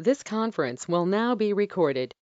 This conference will now be recorded.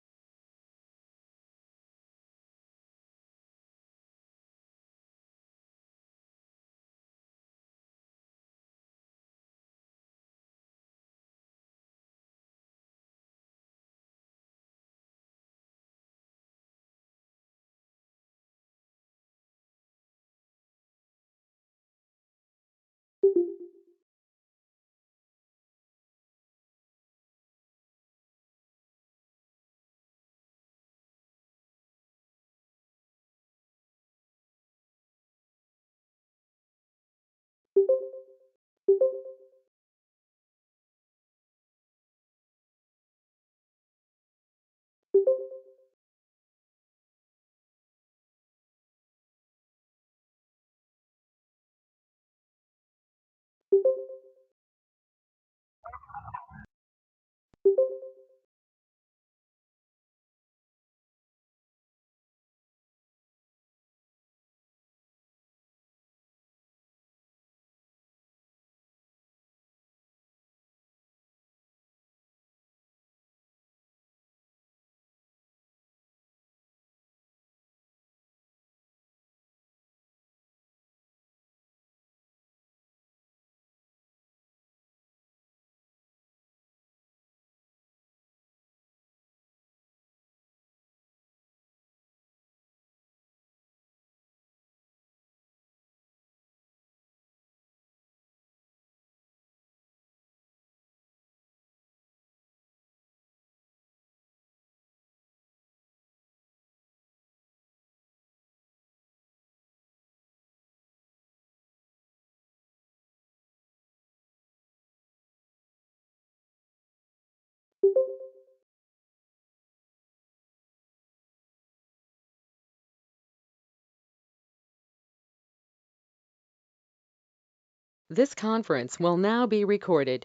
This conference will now be recorded.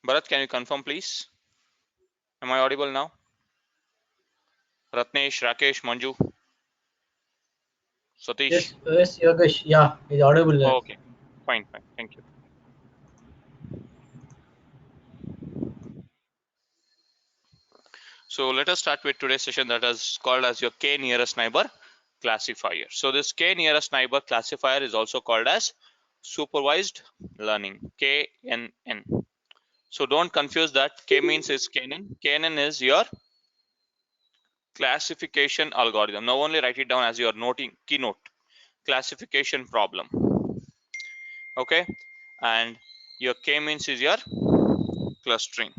Bharat, can you confirm, please? Am I audible now? Ratnesh, Rakesh, Manju, Satish? Yes, Yogesh. Yeah, it's audible there. Oh, okay, fine, thank you. So let us start with today's session that is called as your K nearest neighbor classifier. So this K nearest neighbor classifier is also called as supervised learning, KNN. So don't confuse that. K means is KNN. KNN is your classification algorithm. Now only write it down as your noting keynote classification problem. Okay, and your K means is your clustering.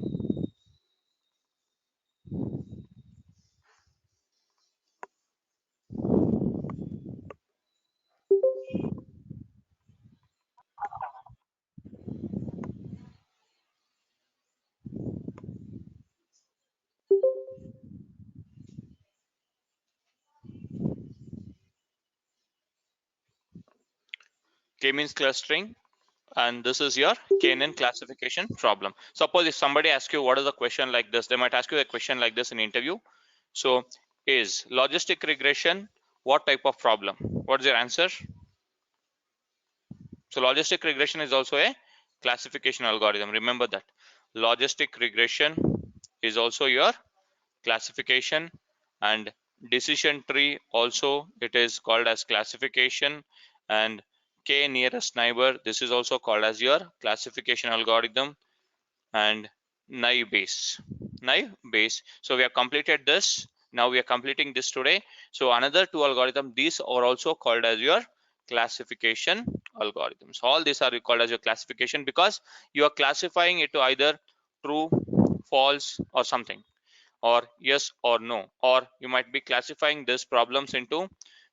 K means clustering, and this is your KNN classification problem. Suppose if somebody asks you what is a question like this, they might ask you a question like this in interview. So is logistic regression what type of problem? What's your answer? So logistic regression is also a classification algorithm. Remember that. Logistic regression is also your classification, and decision tree also it is called as classification, and K nearest neighbor, this is also called as your classification algorithm, and naive Bayes. So we have completed this. Now we are completing this today. So another two algorithm, these are also called as your classification algorithms. All these are called as your classification because you are classifying it to either true, false, or something, or yes or no, or you might be classifying these problems into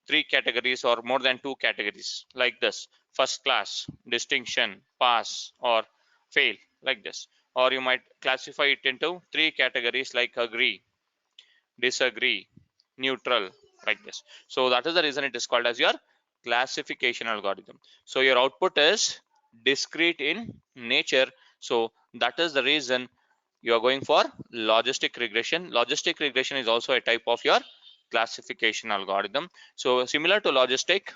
three categories or more than two categories like this: first class, distinction, pass, or fail, like this. Or you might classify it into three categories like agree, disagree, neutral, like this. So that is the reason it is called as your classification algorithm. So your output is discrete in nature, so that is the reason you are going for logistic regression. Logistic regression is also a type of your classification algorithm. So similar to logistic,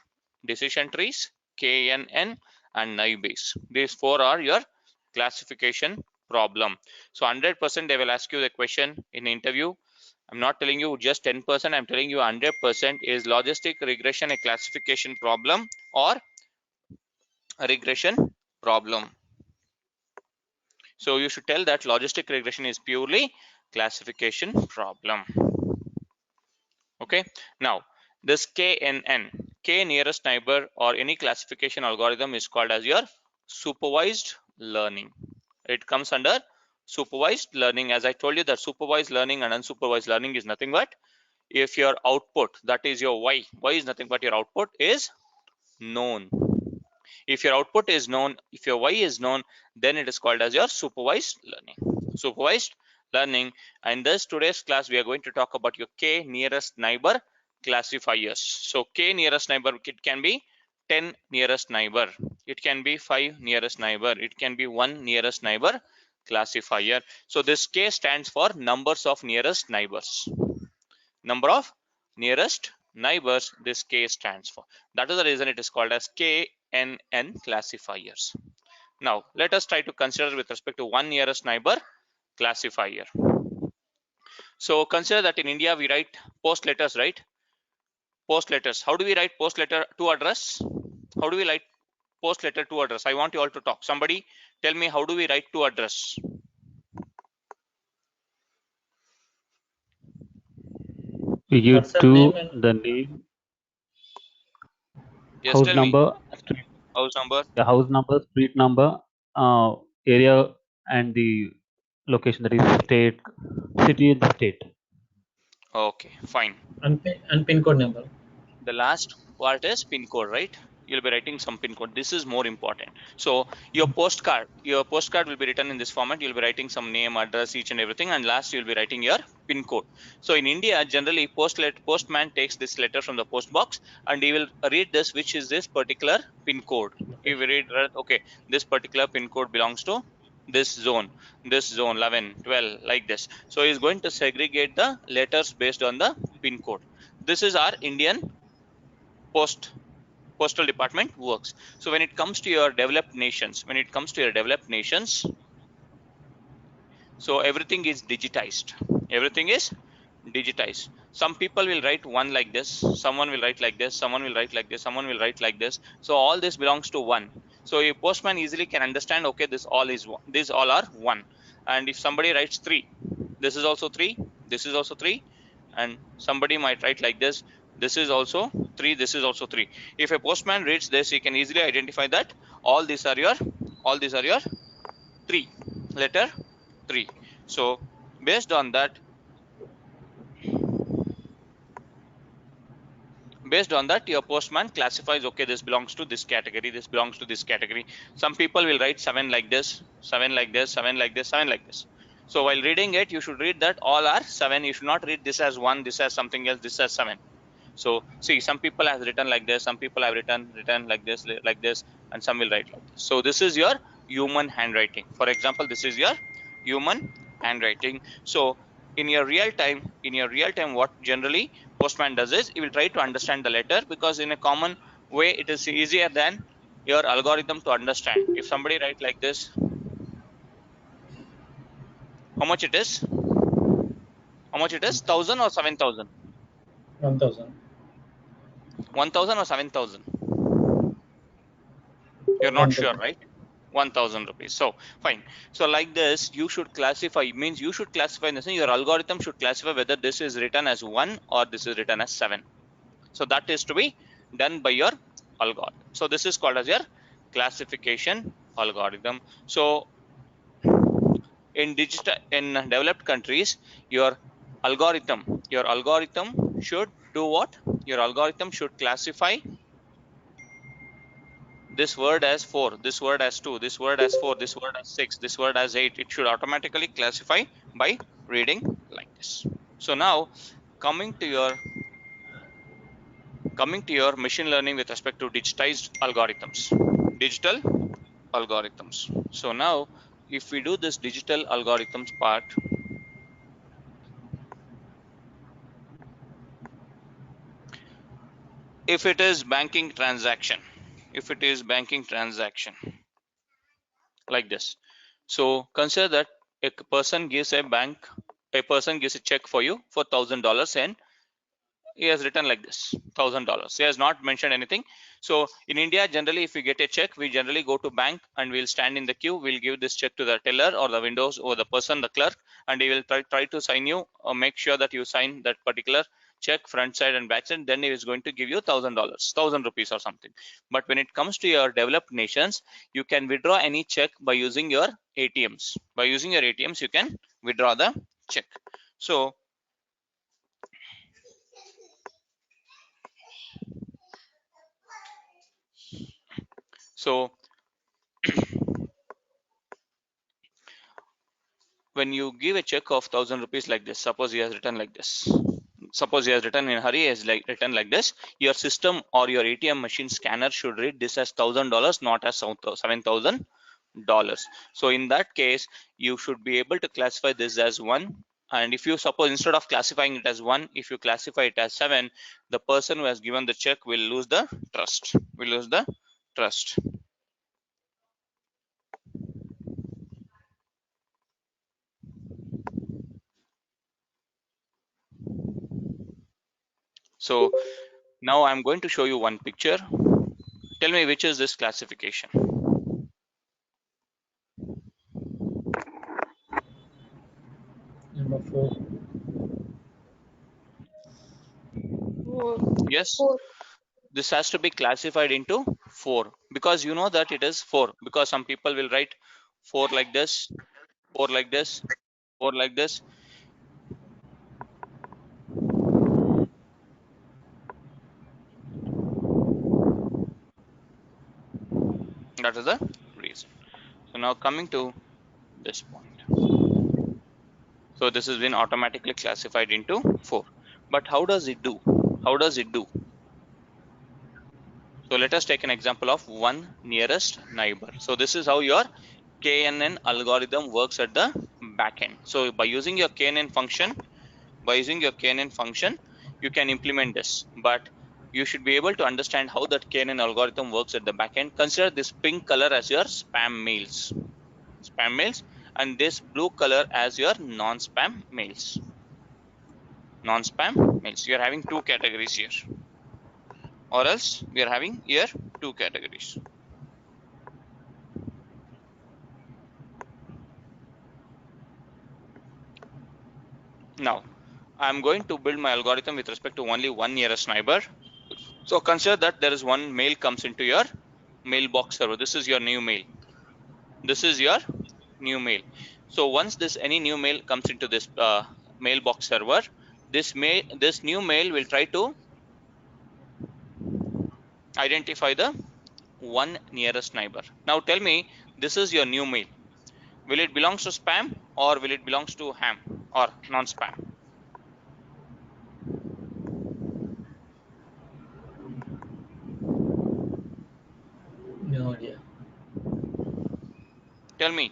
decision trees, KNN, and naive Bayes, these four are your classification problem. So 100% they will ask you the question in interview. I'm not telling you just 10%, I'm telling you 100%. Is logistic regression a classification problem or a regression problem? So you should tell that logistic regression is purely classification problem. Okay, now this KNN, K nearest neighbor, or any classification algorithm is called as your supervised learning. It comes under supervised learning. As I told you that supervised learning and unsupervised learning is nothing but if your output, that is your y is nothing but your output is known. If your output is known, if your y is known, then it is called as your supervised learning. Supervised learning. And this today's class we are going to talk about your k nearest neighbor classifiers. So k nearest neighbor, it can be 10 nearest neighbor, it can be 5 nearest neighbor, it can be 1 nearest neighbor classifier. So this k stands for numbers of nearest neighbors. Number of nearest neighbors this k stands for. That is the reason it is called as KNN classifiers. Now let us try to consider with respect to one nearest neighbor classifier. So consider that in India we write post letters, right? Post letters. How do we write post letter to address? How do we write post letter to address? I want you all to talk. Somebody tell me, how do we write to address? We give Person name to and the name, Yes, house tell me. number, street, House number. the house number, street number, area, and the location, that is state, city and state. Okay, fine. and pin code number. The last part is pin code, right? You'll be writing some pin code. This is more important. So your postcard will be written in this format. You'll be writing some name, address, each and everything, and last you'll be writing your pin code. So in India, generally postman takes this letter from the post box and he will read this, which is this particular pin code. He will read, okay, this particular pin code belongs to this zone 11, 12, like this. So he's going to segregate the letters based on the pin code. This is our Indian postal department works. So when it comes to your developed nations, so everything is digitized. Some people will write one like this, someone will write like this, someone will write like this, someone will write like this. So all this belongs to one. So a postman easily can understand, okay, this all are one. And if somebody writes 3, this is also 3, this is also 3, and somebody might write like this, this is also 3, this is also 3. If a postman reads this, he can easily identify that all these are your 3, letter 3. So based on that your postman classifies, okay, this belongs to this category, this belongs to this category. Some people will write 7 like this, 7 like this, 7 like this, 7 like this. So while reading it, you should read that all are 7. You should not read this as 1, this as something else, this as 7. So see, some people have written like this, some people have written like this, and some will write like this. So this is your human handwriting. For example, this is your human handwriting. So in your real time, what generally postman does is he will try to understand the letter, because in a common way it is easier than your algorithm to understand. If somebody write like this, how much it is? 1,000 or 7,000? 1000. 1,000 or 7,000? You're not sure, 1000. right? 1,000 rupees. So fine. So like this, you should classify, means you should classify in the sense your algorithm should classify whether this is written as 1 or this is written as 7. So that is to be done by your algorithm. So this is called as your classification algorithm. So in developed countries, your algorithm should do what? Your algorithm should classify this word as 4, this word as 2, this word as 4, this word as 6, this word as 8. It should automatically classify by reading like this. So now coming to your machine learning with respect to digitized algorithms, digital algorithms. So now if we do this digital algorithms part, if it is banking transaction, like this. So consider that a person gives a check for you for $1,000 and he has written like this, $1,000. He has not mentioned anything. So in India, generally, if we get a check, we generally go to bank and we'll stand in the queue. We'll give this check to the teller or the windows or the person, the clerk, and he will try to sign you or make sure that you sign that particular check front side and back side. Then he is going to give you $1,000, 1,000 rupees or something. But when it comes to your developed nations, you can withdraw any check by using your ATMs. By using your ATMs, you can withdraw the check. So when you give a check of 1,000 rupees like this, suppose he has written like this. Suppose he has written in a hurry, he has written like this. Your system or your ATM machine scanner should read this as $1,000, not as $7,000. So in that case, you should be able to classify this as 1. And if you suppose instead of classifying it as 1, if you classify it as 7, the person who has given the check will lose the trust. So now I'm going to show you one picture. Tell me which is this classification. Number 4. Yes, this has to be classified into 4 because you know that it is 4, because some people will write 4 like this, 4 like this, 4 like this. That is the reason. So now coming to this point. So this has been automatically classified into 4. But how does it do? So let us take an example of one nearest neighbor. So this is how your KNN algorithm works at the back end. So by using your KNN function, you can implement this. But you should be able to understand how that KNN algorithm works at the back end. Consider this pink color as your spam mails, and this blue color as your non-spam mails. You are having two categories here, or else we are having here two categories. Now I'm going to build my algorithm with respect to only one nearest neighbor. So consider that there is one mail comes into your mailbox server. This is your new mail. So once any new mail comes into this mailbox server, this new mail will try to identify the one nearest neighbor. Now tell me, this is your new mail. Will it belongs to spam or will it belongs to ham or non-spam? No idea. Tell me.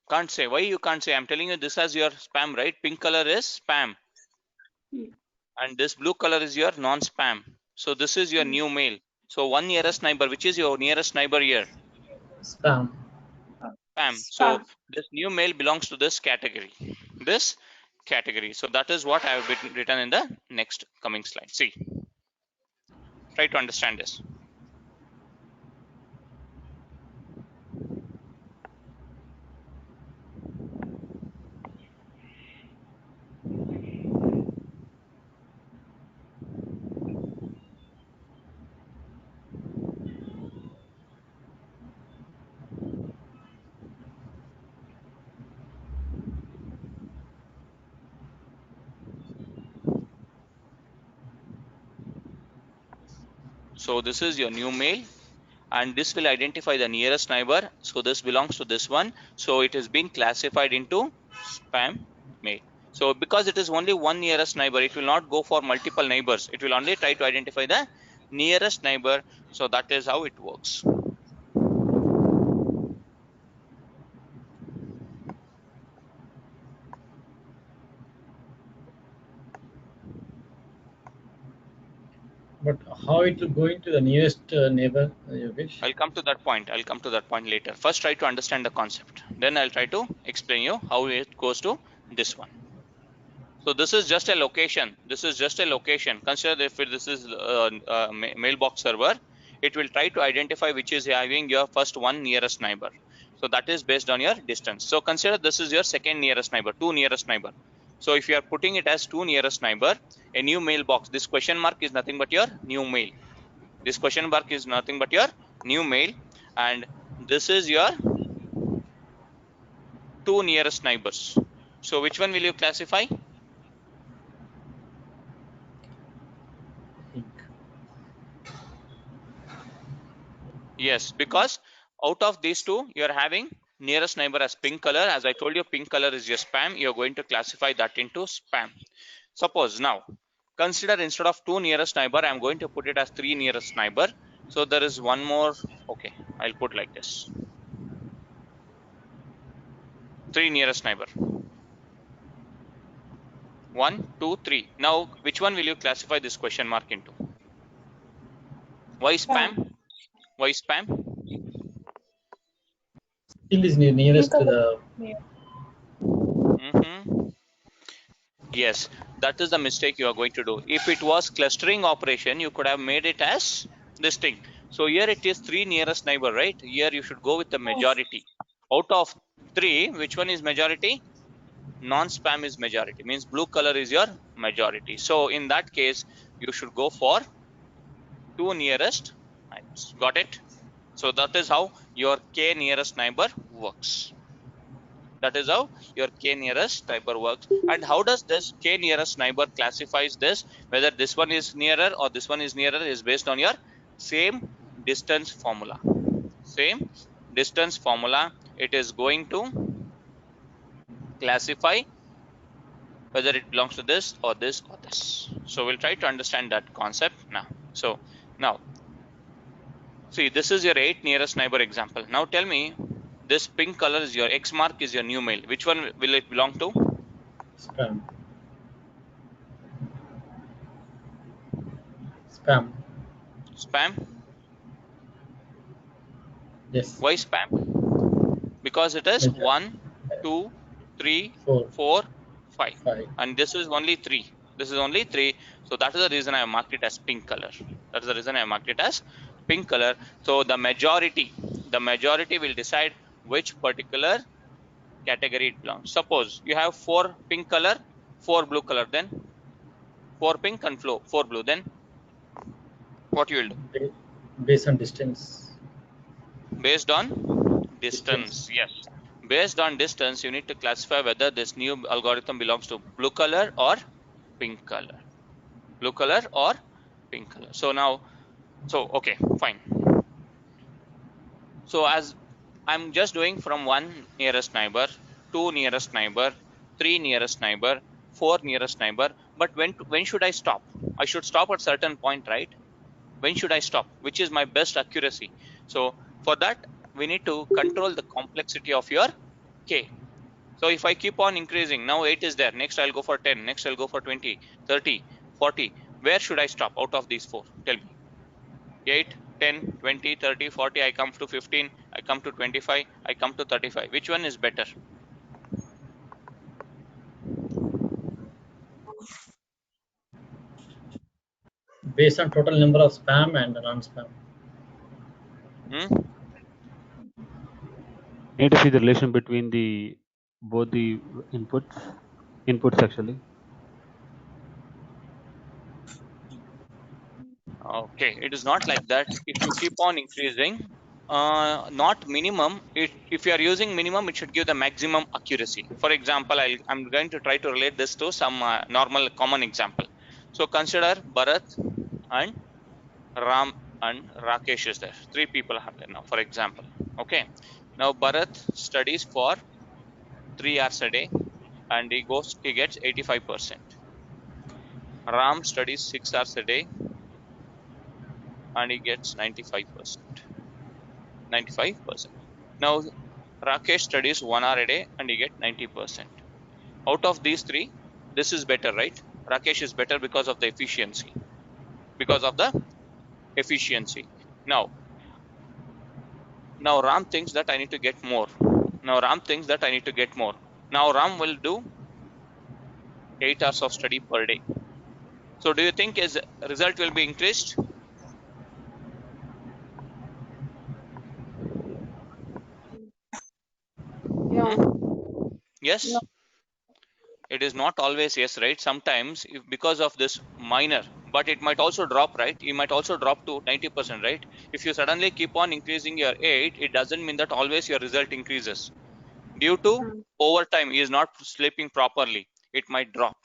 Can't say. Why you can't say? I'm telling you, this has your spam, right? Pink color is spam. And this blue color is your non-spam. So this is your new mail. So one nearest neighbor, which is your nearest neighbor here? Spam. Spam. So this new mail belongs to this category. So that is what I have written in the next coming slide. See, try to understand this. So this is your new mail, and this will identify the nearest neighbor. So this belongs to this one. So it has been classified into spam mail. So because it is only one nearest neighbor, it will not go for multiple neighbors. It will only try to identify the nearest neighbor. So that is how it works. But how it will go into the nearest neighbor, Yogesh? I'll come to that point. I'll come to that point later. First, try to understand the concept. Then I'll try to explain you how it goes to this one. So this is just a location. This is just a location. Consider if this is mailbox server, it will try to identify which is having your first one nearest neighbor. So that is based on your distance. So consider this is your second nearest neighbor, two nearest neighbor. So if you are putting it as two nearest neighbor, a new mailbox, this question mark is nothing but your new mail. This question mark is nothing but your new mail, and this is your two nearest neighbors. So which one will you classify? Pink. Yes, because out of these two, you are having nearest neighbor as pink color. As I told you, pink color is your spam. You are going to classify that into spam. Suppose now, consider instead of two nearest neighbor, I am going to put it as three nearest neighbor. So there is one more. Okay, I'll put like this. Three nearest neighbor. 1, 2, 3. Now, which one will you classify this question mark into? Why spam? Why spam? Still is nearest to the. Yes, that is the mistake you are going to do. If it was clustering operation, you could have made it as this thing. So here it is three nearest neighbor, right? Here you should go with the majority. Out of three, which one is majority? Non-spam is majority, means blue color is your majority. So in that case, you should go for two nearest neighbors. Got it? So that is how your k nearest neighbor works. That is how your k nearest neighbor works. And how does this k nearest neighbor classifies this, whether this one is nearer or this one is nearer, is based on your same distance formula. Same distance formula. It is going to classify whether it belongs to this or this or this. So we'll try to understand that concept now. So now, see, this is your 8 nearest neighbor example. Now tell me, this pink color is your X mark is your new mail. Which one will it belong to? Spam. Spam. Spam. Yes. Why spam? Because it is Major. 1, 2, 3, Four. 4, 5. 5. And this is only 3. This is only 3. So that is the reason I have marked it as pink color. That is the reason I have marked it as pink color. So the majority will decide which particular category it belongs. Suppose you have 4 pink color, 4 blue color, then 4 pink and 4 blue, then what you will do? Based on distance. Based on distance. Yes. Based on distance, you need to classify whether this new algorithm belongs to blue color or pink color. Blue color or pink color. So now, okay, fine. So as I'm just doing from 1 nearest neighbor, 2 nearest neighbor, 3 nearest neighbor, 4 nearest neighbor. But when should I stop? I should stop at certain point, right? When should I stop? Which is my best accuracy? So for that, we need to control the complexity of your k. So if I keep on increasing, now 8 is there, next I'll go for 10, next I'll go for 20, 30, 40. Where should I stop out of these 4? Tell me. 8, 10, 20, 30, 40, I come to 15, I come to 25, I come to 35. Which one is better? Based on total number of spam and non-spam. Need to see the relation between the both the inputs actually. Okay, it is not like that. If you keep on increasing, not minimum, if you are using minimum, it should give the maximum accuracy. For example, I'm going to try to relate this to some normal common example. So consider Bharat and Ram and Rakesh is there. 3 people are there now, for example. Okay. Now Bharat studies for 3 hours a day and he gets 85%. Ram studies 6 hours a day and he gets 95%. 95%. Now Rakesh studies 1 hour a day and he gets 90%. Out of these 3, this is better, right? Rakesh is better because of the efficiency. because of the efficiency. Now Ram thinks that I need to get more. Now Ram will do 8 hours of study per day. So do you think his result will be increased? Yeah. Yes. No. It is not always yes, right? Sometimes if because of this minor, but it might also drop, right? You might also drop to 90%, right? If you suddenly keep on increasing your 8, it doesn't mean that always your result increases. Due to overtime, he is not sleeping properly, it might drop.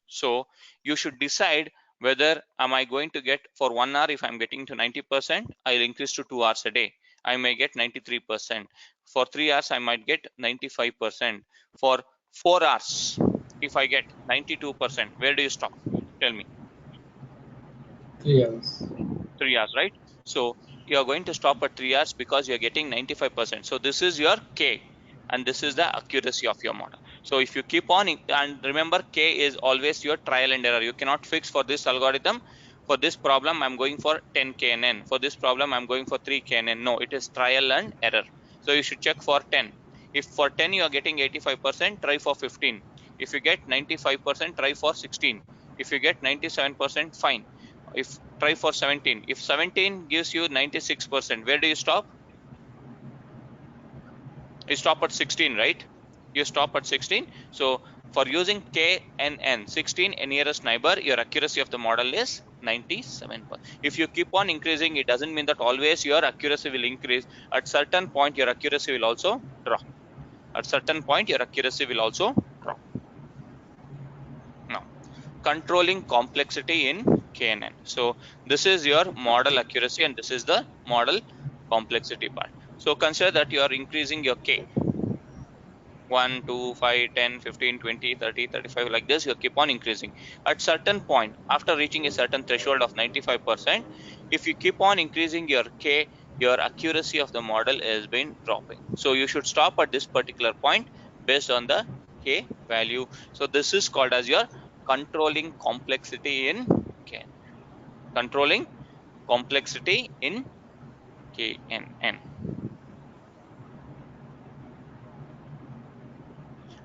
So you should decide whether am I going to get for 1 hour. If I'm getting to 90%, I'll increase to 2 hours a day. I may get 93%. For 3 hours, I might get 95%. For 4 hours, if I get 92%, where do you stop? Tell me. 3 hours. 3 hours, right? So you are going to stop at 3 hours because you're getting 95%. So this is your K, and this is the accuracy of your model. So if you keep on, and remember, K is always your trial and error. You cannot fix for this algorithm. For this problem, I'm going for 10 KNN. For this problem, I'm going for 3 KNN. No, it is trial and error. So you should check for 10. If for 10 you are getting 85%, try for 15. If you get 95%, try for 16. If you get 97%, fine. If try for 17. If 17 gives you 96%, where do you stop? You stop at 16, right? You stop at 16. So for using KNN 16, nearest neighbor, your accuracy of the model is 97%. If you keep on increasing, it doesn't mean that always your accuracy will increase. At certain point, your accuracy will also drop. At certain point, your accuracy will also drop. Now, controlling complexity in KNN. So this is your model accuracy, and this is the model complexity part. So consider that you are increasing your K 1, 2, 5, 10, 15, 20, 30, 35, like this. You keep on increasing. At certain point, after reaching a certain threshold of 95%, if you keep on increasing your K, your accuracy of the model has been dropping. So you should stop at this particular point based on the K value. So this is called as your controlling complexity in K. Controlling complexity in KNN.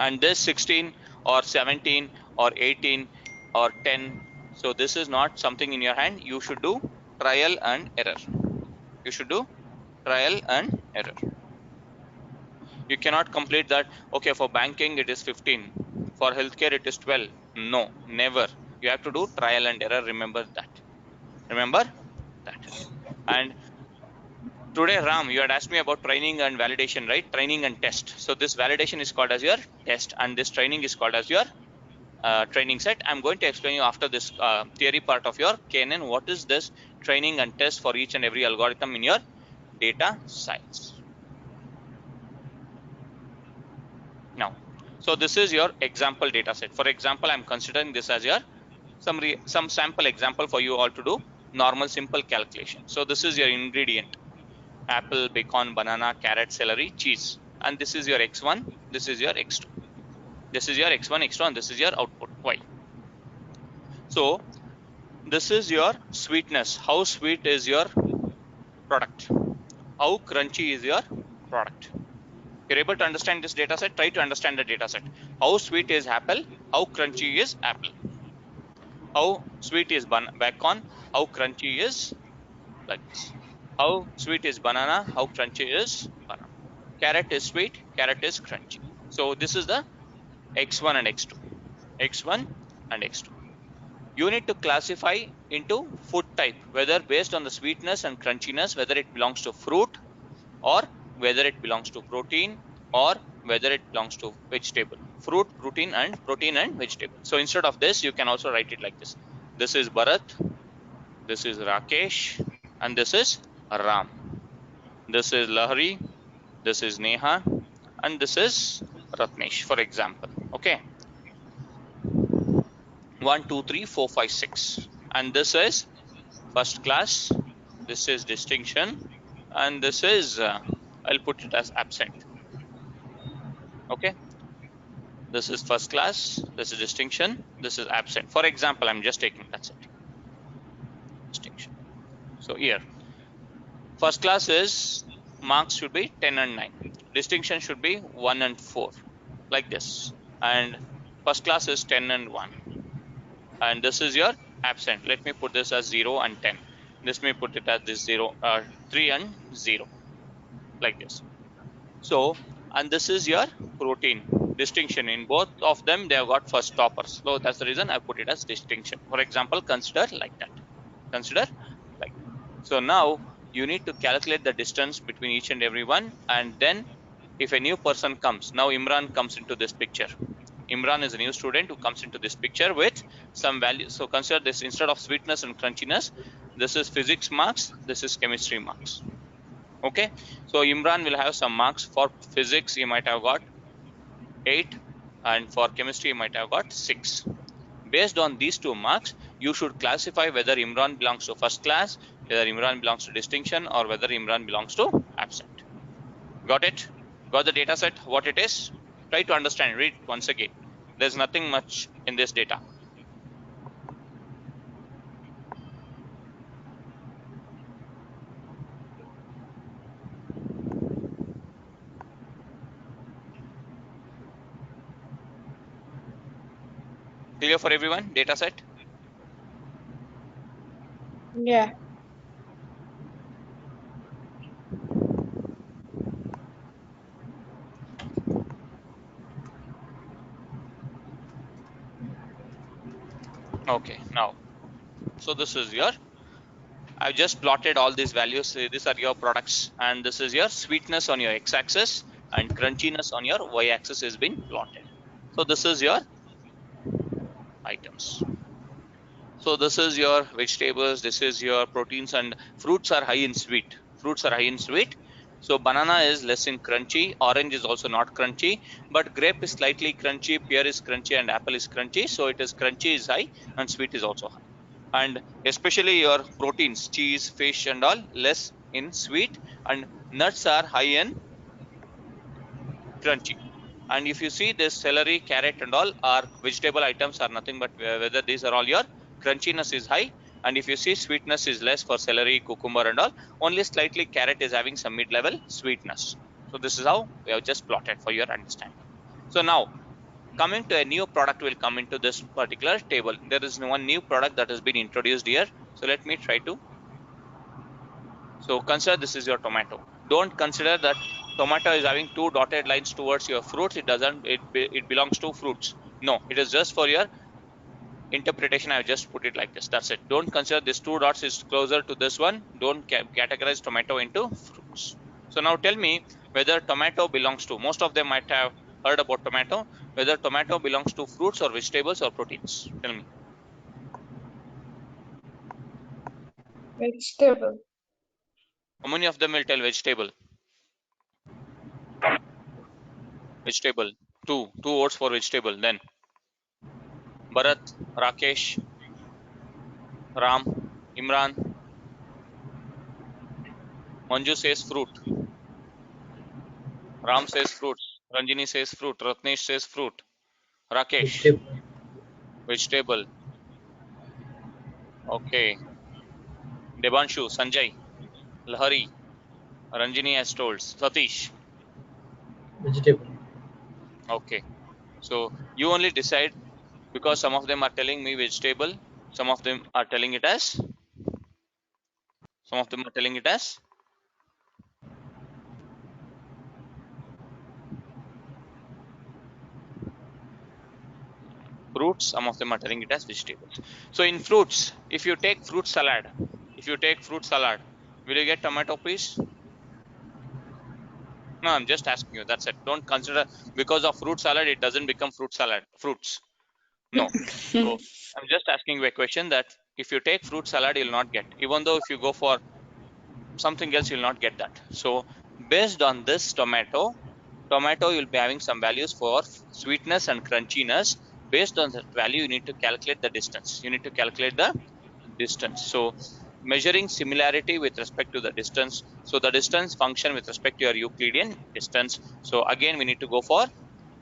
And this 16 or 17 or 18 or 10, so this is not something in your hand. You should do trial and error. You should do trial and error. You cannot complete that, okay, for banking it is 15, for healthcare it is 12. No, never. You have to do trial and error. Remember that. And today, Ram, you had asked me about training and validation, right? Training and test. So this validation is called as your test, and this training is called as your training set. I'm going to explain you after this theory part of your KNN, what is this training and test for each and every algorithm in your data science. Now, so this is your example data set. For example, I'm considering this as your some sample example for you all to do normal simple calculation. So this is your ingredient: apple, bacon, banana, carrot, celery, cheese, and this is your x1, this is your x2, this is your x1, x2, and this is your output y. So this is your sweetness. How sweet is your product? How crunchy is your product? You're able to understand this data set? Try to understand the data set. How sweet is apple? How crunchy is apple? How sweet is bacon? How crunchy is like this? How sweet is banana? How crunchy is banana? Carrot is sweet, carrot is crunchy. So this is the x1 and x2. x1 and x2. You need to classify into food type, whether based on the sweetness and crunchiness, whether it belongs to fruit or whether it belongs to protein or whether it belongs to vegetable. Fruit, protein and vegetable. So instead of this, you can also write it like this. This is Bharat, this is Rakesh, and this is Ram. This is Lahari, this is Neha, and this is Ratnesh, for example. Okay. 1, 2, 3, 4, 5, 6. And this is first class, this is distinction, and this is I'll put it as absent. Okay, this is first class, this is distinction, this is absent. For example, I'm just taking, that's it. So here, first class is marks should be 10 and 9. Distinction should be 1 and 4, like this. And first class is 10 and 1. And this is your absent. Let me put this as 0 and 10. This may put it as this 3 and 0, like this. So, and this is your protein distinction. In both of them, they have got first toppers. So that's the reason I put it as distinction. For example, consider like that. Consider like that. So now you need to calculate the distance between each and every one, and then if a new person comes, now Imran comes into this picture. Imran is a new student who comes into this picture with some value. So consider this, instead of sweetness and crunchiness, this is physics marks, this is chemistry marks. Okay, so Imran will have some marks. For physics he might have got 8, and for chemistry he might have got 6. Based on these 2 marks, you should classify whether Imran belongs to first class, whether Imran belongs to distinction, or whether Imran belongs to absent. Got it? Got the data set, what it is? Try to understand, read once again. There's nothing much in this data. Clear for everyone, data set? Yeah. Okay, now, so this is your, I've just plotted all these values. These are your products, and this is your sweetness on your x-axis and crunchiness on your y-axis has been plotted. So this is your items. So this is your vegetables, this is your proteins, and fruits are high in sweet. Fruits are high in sweet. So banana is less in crunchy, orange is also not crunchy, but grape is slightly crunchy, pear is crunchy, and apple is crunchy. So it is crunchy is high and sweet is also high. And especially your proteins, cheese, fish, and all less in sweet, and nuts are high in crunchy. And if you see this celery, carrot, and all are vegetable items, are nothing but whether these are all your crunchiness is high. And if you see sweetness is less for celery, cucumber, and all, only slightly carrot is having some mid-level sweetness. So this is how we have just plotted for your understanding. So now coming to a new product will come into this particular table. There is one new product that has been introduced here. So let me try to. So consider this is your tomato. Don't consider that tomato is having 2 dotted lines towards your fruits. It doesn't, it belongs to fruits. No, it is just for your interpretation. I just put it like this. That's it. Don't consider this 2 dots is closer to this one. Don't categorize tomato into fruits. So now tell me whether tomato belongs to, most of them might have heard about tomato, whether tomato belongs to fruits or vegetables or proteins. Tell me. Vegetable. How many of them will tell vegetable? Vegetable. 2 votes for vegetable. Then Bharat, Rakesh, Ram, Imran. Manju says fruit. Ram says fruits. Ranjini says fruit. Ratnesh says fruit. Rakesh. Vegetable. Okay. Debanshu, Sanjay, Lahari, Ranjini has told. Satish. Vegetable. Okay. So you only decide, because some of them are telling me vegetable, some of them are telling it as fruits, some of them are telling it as vegetables. So in fruits, if you take fruit salad, will you get tomato piece? No, I'm just asking you. That's it. Don't consider because of fruit salad, it doesn't become fruit salad. Fruits. No. So I'm just asking you a question that if you take fruit salad, you'll not get. Even though if you go for something else, you'll not get that. So based on this tomato, you'll be having some values for sweetness and crunchiness. Based on that value, you need to calculate the distance. So measuring similarity with respect to the distance. So the distance function with respect to your Euclidean distance. So again, we need to go for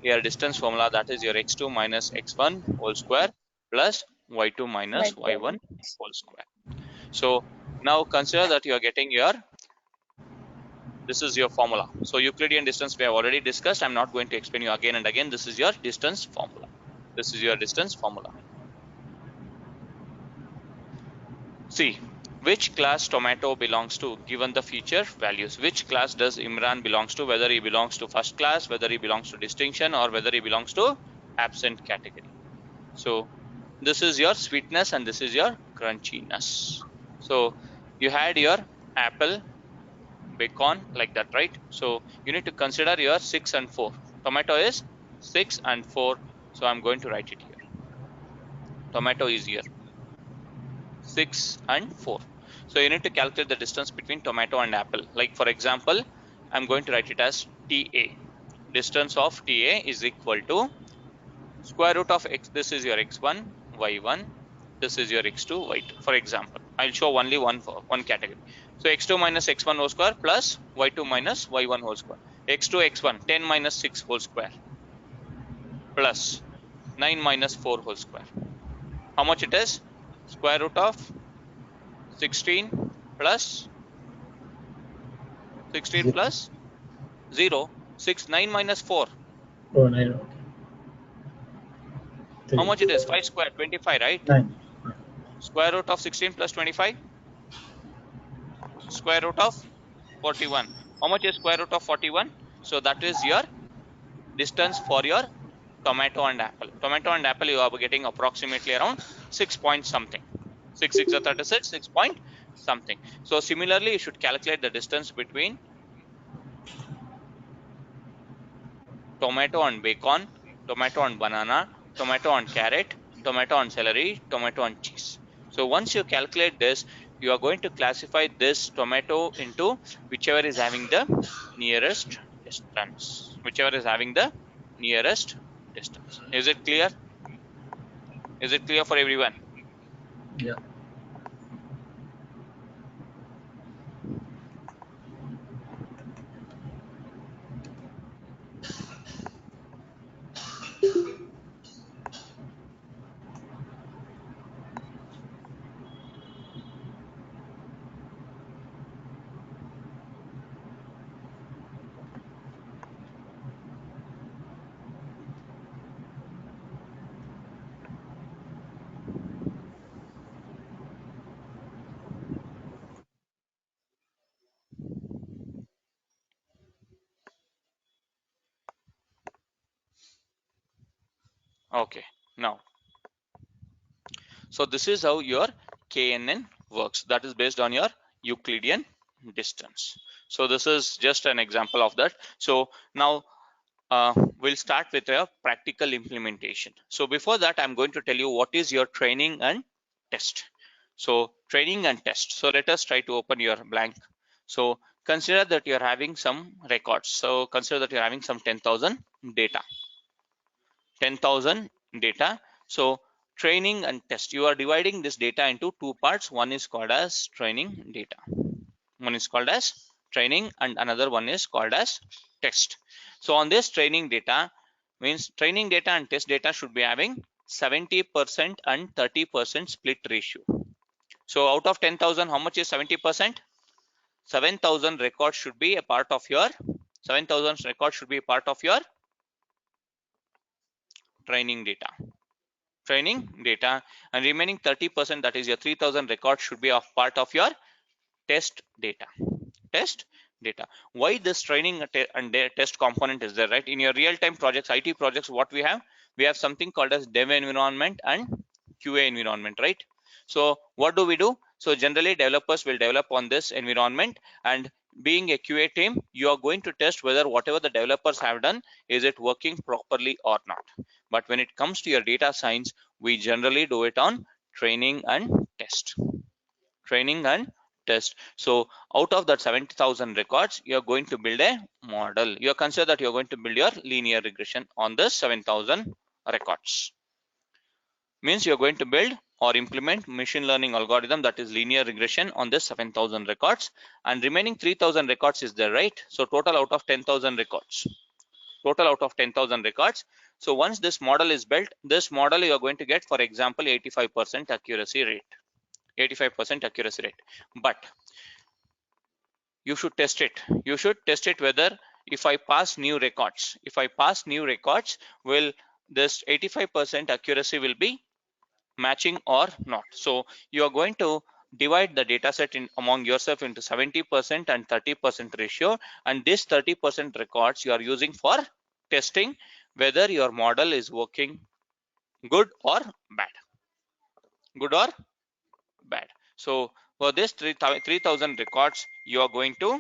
your distance formula, that is your x2 minus x1 whole square plus y2 minus y1 whole square. So Now consider that you are getting your, this is your formula. So Euclidean distance we have already discussed. I'm not going to explain you again and again. This is your distance formula. This is your distance formula. See, which class tomato belongs to given the feature values? Which class does Imran belongs to? Whether he belongs to first class, whether he belongs to distinction, or whether he belongs to absent category. So this is your sweetness and this is your crunchiness. So you had your apple, bacon, like that, right? So you need to consider your 6 and 4. Tomato is 6 and 4. So I'm going to write it here. Tomato is here 6 and 4. So you need to calculate the distance between tomato and apple. Like for example, I'm going to write it as TA. Distance of TA is equal to square root of x. This is your x1, y1. This is your x2, y2. For example, I'll show only one category. So x2 minus x1 whole square plus y2 minus y1 whole square. x2, x1, 10 minus 6 whole square plus 9 minus 4 whole square. How much it is? Square root of 16 plus 16 plus 0, 6, 9 minus 4. Oh, 9. Okay. How much it is? 5 square, 25, right? 9. Square root of 16 plus 25? Square root of 41. How much is square root of 41? So that is your distance for your tomato and apple. Tomato and apple, you are getting approximately around 6 point something. 6 6 are 36, 6 point something. So similarly, you should calculate the distance between tomato and bacon, tomato and banana, tomato and carrot, tomato and celery, tomato and cheese. So once you calculate this, you are going to classify this tomato into whichever is having the nearest distance. Whichever is having the nearest distance. Is it clear? Is it clear for everyone? Yeah. Okay. Now, so this is how your KNN works. That is based on your Euclidean distance. So this is just an example of that. So now we'll start with a practical implementation. So before that, I'm going to tell you what is your training and test. So training and test. So let us try to open your blank. So consider that you're having some records. So consider that you're having some 10,000 data. 10,000 data. So training and test, you are dividing this data into two parts. One is called as training data. One is called as training and another one is called as test. So on this training data, means training data and test data should be having 70% and 30% split ratio. So out of 10,000, how much is 70%? 7,000 records should be a part of your 7,000 records should be a part of your training data, and remaining 30%, that is your 3,000 records, should be a part of your test data. Why this training and test component is there, right? In your real-time projects, IT projects, what we have something called as dev environment and QA environment, right? So what do? So generally developers will develop on this environment, and being a QA team, you are going to test whether whatever the developers have done, is it working properly or not. But when it comes to your data science, we generally do it on training and test. So out of that 70,000 records, you are going to build a model. You consider that you're going to build your linear regression on the 7,000 records. Means you're going to build or implement machine learning algorithm, that is linear regression, on this 7,000 records, and remaining 3,000 records is there, right? So total out of 10,000 records. So once this model is built, this model you are going to get, for example, 85% accuracy rate. 85% accuracy rate. But you should test it. You should test it whether if I pass new records, will this 85% accuracy will be matching or not. So you are going to divide the data set in among yourself into 70% and 30% ratio, and this 30% records you are using for testing whether your model is working good or bad. So for this 3000 records you are going to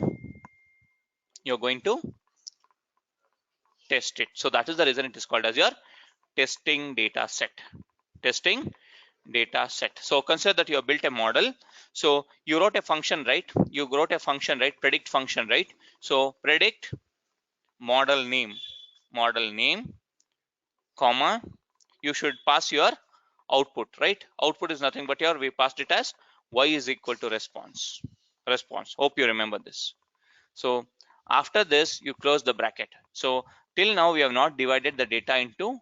test it. So that is the reason it is called as your testing data set. So consider that you have built a model. So you wrote a function, right? Predict function, right? So predict model name, comma, you should pass your output, right? Output is nothing but we passed it as y is equal to response. Hope you remember this. So after this, you close the bracket. So till now, we have not divided the data into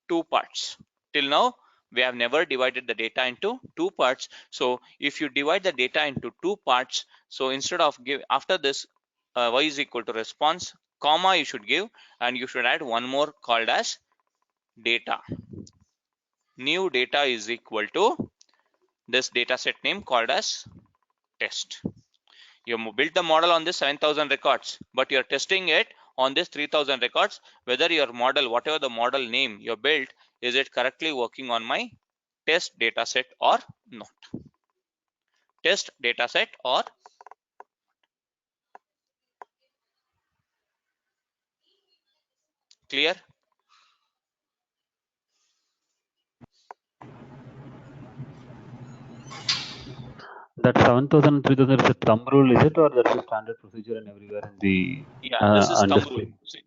two parts. Till now, we have never divided the data into two parts. So if you divide the data into two parts, so instead of after this y is equal to response, comma you should give, and you should add one more called as data. New data is equal to this data set name called as test. You built the model on this 7000 records, but you're testing it on this 3000 records, whether your model, whatever the model name you built, is it correctly working on my test data set or not. Clear? That 7000 3000 is a thumb rule, is it, or that's a standard procedure and everywhere in the This is thumb rule. industry?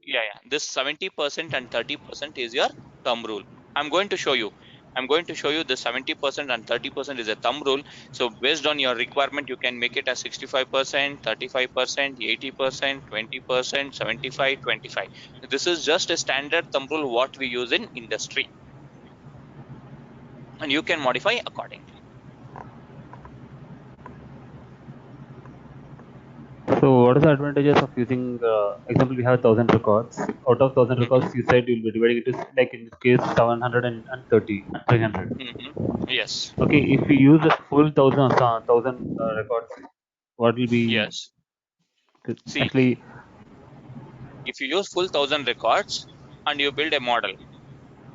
This 70% and 30% is your thumb rule. I'm going to show you the 70% and 30% is a thumb rule. So based on your requirement, you can make it as 65%, 35%, 80%, 20%, 75, 25. This is just a standard thumb rule what we use in industry, and you can modify accordingly. So what is the advantages of using, example, we have 1000 records. Out of 1000 records, you said you'll be dividing it, like in this case, 730 and 300. Yes. Okay, if we use the full 1000 records, what will be? Yes. See, actually, if you use full 1000 records and you build a model,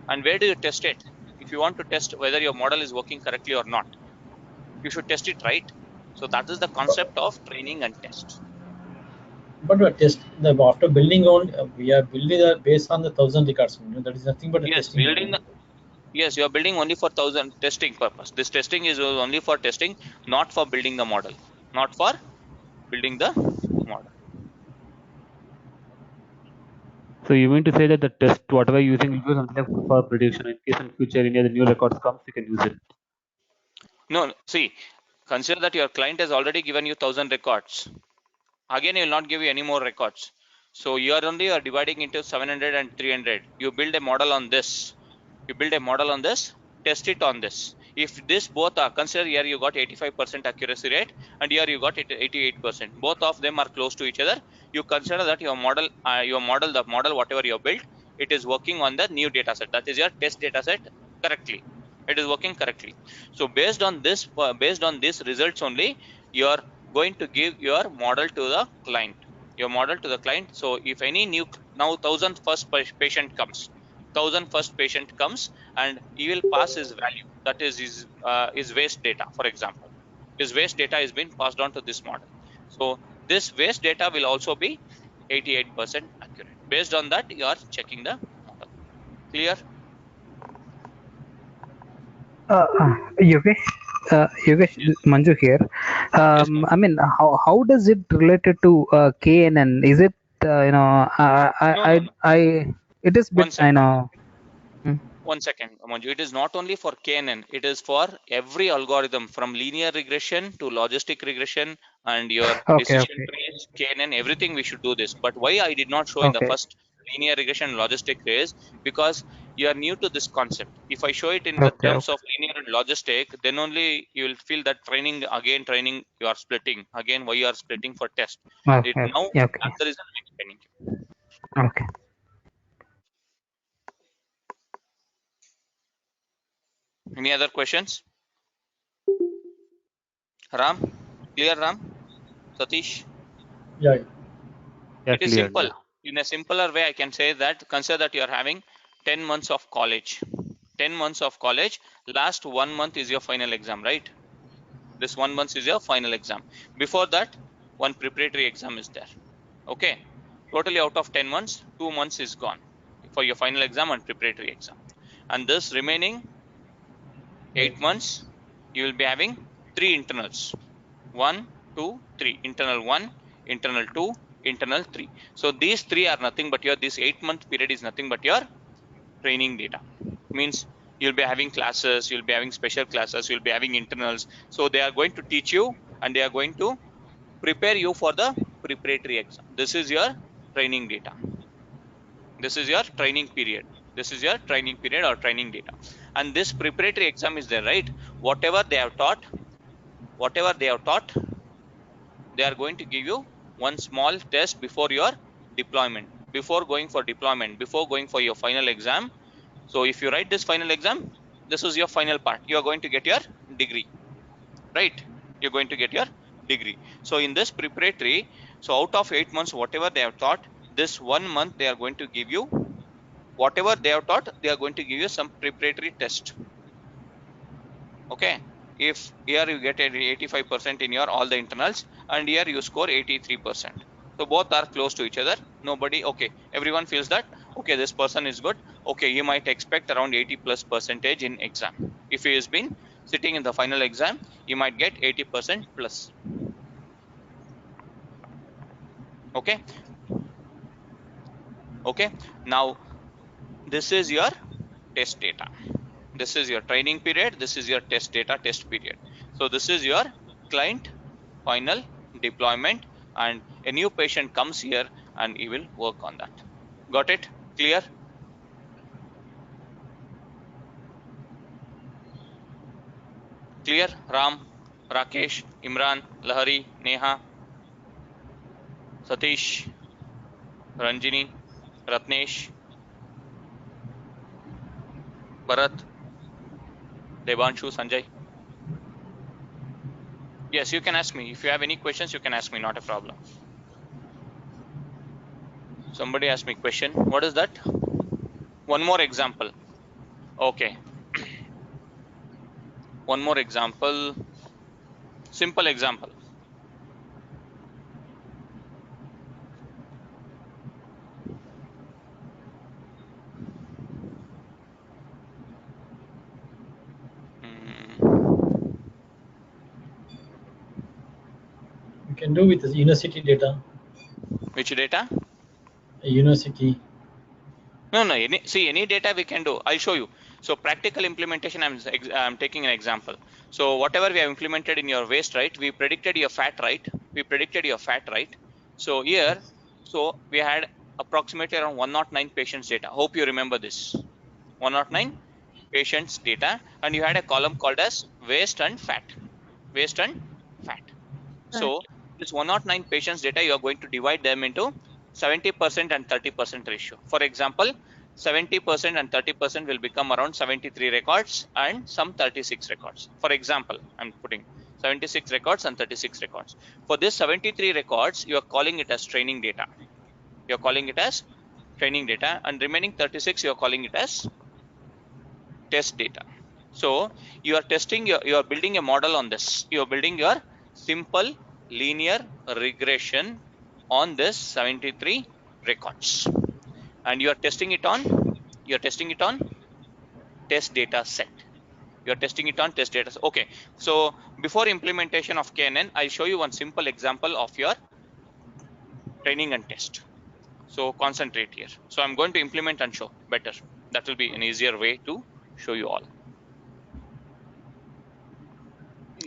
and where do you test it? If you want to test whether your model is working correctly or not, you should test it, right? So that is the concept of training and test. But after building on, we are building based on the 1000 records. That is nothing but a testing. Yes, you are building only for 1000 testing purpose. This testing is only for testing, not for building the model. So you mean to say that the test, whatever you're using, will be something like for prediction in case in future any other new records comes, you can use it. No, see, consider that your client has already given you 1000 records. Again, he will not give you any more records. So you are dividing into 700 and 300. You build a model on this. Test it on this. If this both are, consider here you got 85% accuracy rate and here you got 88%. Both of them are close to each other. You consider that your model, the model whatever you built, it is working on the new data set. That is your test data set correctly. It is working correctly. So based on this results only, you are going to give your model to the client. So if any new, now 1000 first patient comes, and he will pass his value, that is his waste data. For example, his waste data is being passed on to this model. So this waste data will also be 88% accurate. Based on that, you are checking the model. Clear? Yogesh, Yes. Manju here. Yes, I mean, how does it related to KNN? Is it No. it is bit I know. One second, Manju. It is not only for KNN, it is for every algorithm from linear regression to logistic regression and your decision trees, KNN, everything we should do this. But why I did not show in the Okay. first linear regression and logistic is because you are new to this concept. If I show it in the terms of linear and logistic, then only you will feel that training you are splitting again. Why you are splitting for test? Now that's the reason I'm explaining you. Okay. Any other questions? Ram, clear Ram? Satish? Yeah. Yeah, It is clear. simple. Yeah. In a simpler way, I can say that consider that you are having 10 months of college. 10 months of college. Last 1 month is your final exam, right? This 1 month is your final exam. Before that, one preparatory exam is there. Okay. Totally out of 10 months, 2 months is gone for your final exam and preparatory exam. And this remaining 8 months, you will be having 3 internals. 1, 2, 3. Internal 1, internal 2, internal 3. So these 3 are nothing but your, this 8-month period is nothing but your training data. Means you'll be having classes, you'll be having special classes, you'll be having internals. So they are going to teach you and they are going to prepare you for the preparatory exam. This is your training data. This is your training period. This is your training period or training data. And this preparatory exam is there, right? Whatever they have taught, they are going to give you one small test before your deployment, before going for deployment, before going for your final exam. So if you write this final exam, this is your final part. You are going to get your degree, right? You're going to get your degree. So in this preparatory, so out of 8 months, whatever they have taught, this 1 month they are going to give you whatever they have taught. They are going to give you some preparatory test. Okay. If here you get 85% in your all the internals and here you score 83%. So both are close to each other. Nobody, okay, everyone feels that, okay, this person is good. Okay, you might expect around 80+% in exam. If he has been sitting in the final exam, you might get 80% plus. Okay. Okay. Now this is your test data. This is your training period. This is your test data, test period. So this is your client final deployment, and a new patient comes here and he will work on that. Got it? Clear? Clear? Ram, Rakesh, Imran, Lahari, Neha, Satish, Ranjini, Ratnesh, Bharat, Devanshu, Sanjay. Yes, you can ask me. If you have any questions, you can ask me, not a problem. Somebody asked me question. What is that? One more example. Okay. One more example. Simple example. You can do with the university data. Which data? University. No, any data we can do. I'll show you. So practical implementation, I'm taking an example. So whatever we have implemented in your waste, right? We predicted your fat, right? So here, so we had approximately around 109 patients data. Hope you remember this. 109 patients data, and you had a column called as waste and fat. So this 109 patients data, you are going to divide them into 70% and 30% ratio. For example, 70% and 30% will become around 73 records and some 36 records. For example, I'm putting 76 records and 36 records. For this 73 records, you are calling it as training data. And remaining 36, you are calling it as test data. So you are building a model on this. You are building your simple linear regression on this 73 records, and you are testing it on test data set. Okay. So before implementation of KNN, I'll show you one simple example of your training and test. So concentrate here. So I'm going to implement and show better. That will be an easier way to show you all.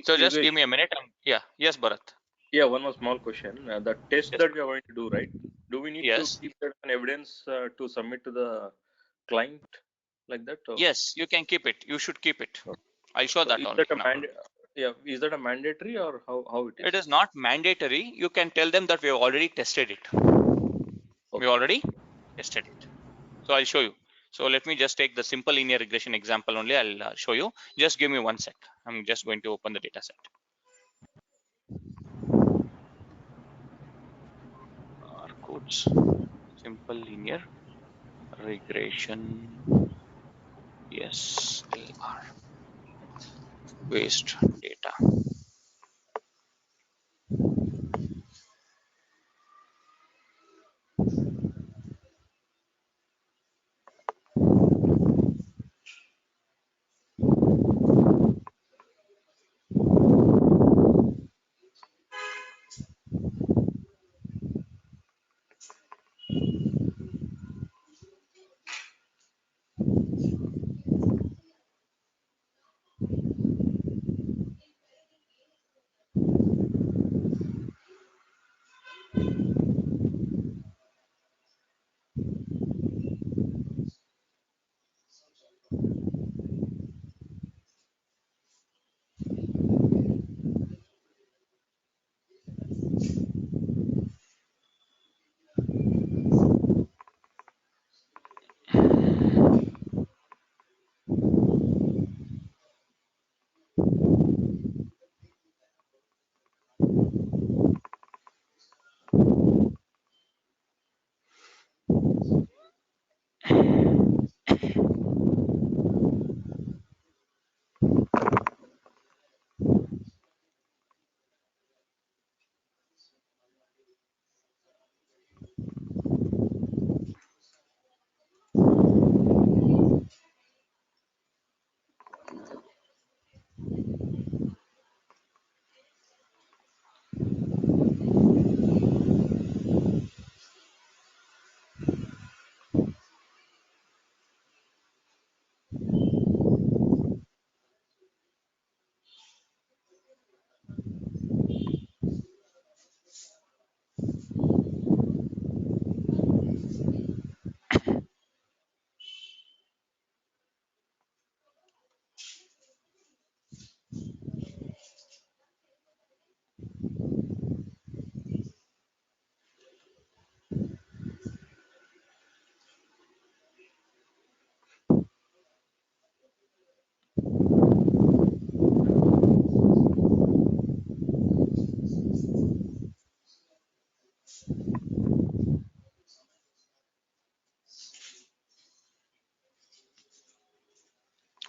So just give me a minute. Yeah. Yes, Bharat. Yeah, one more small question. The test Yes. that we are going to do, right? Do we need Yes. to keep that an evidence to submit to the client like that? Or? Yes, you can keep it. You should keep it. Okay. I'll show So that is only that a now. is that a mandatory or how it is? It is not mandatory. You can tell them that we have already tested it. We already tested it. So I'll show you. So let me just take the simple linear regression example only. I'll show you. Just give me 1 sec. I'm just going to open the data set. R codes. Simple linear regression. Yes, LR. Waste data.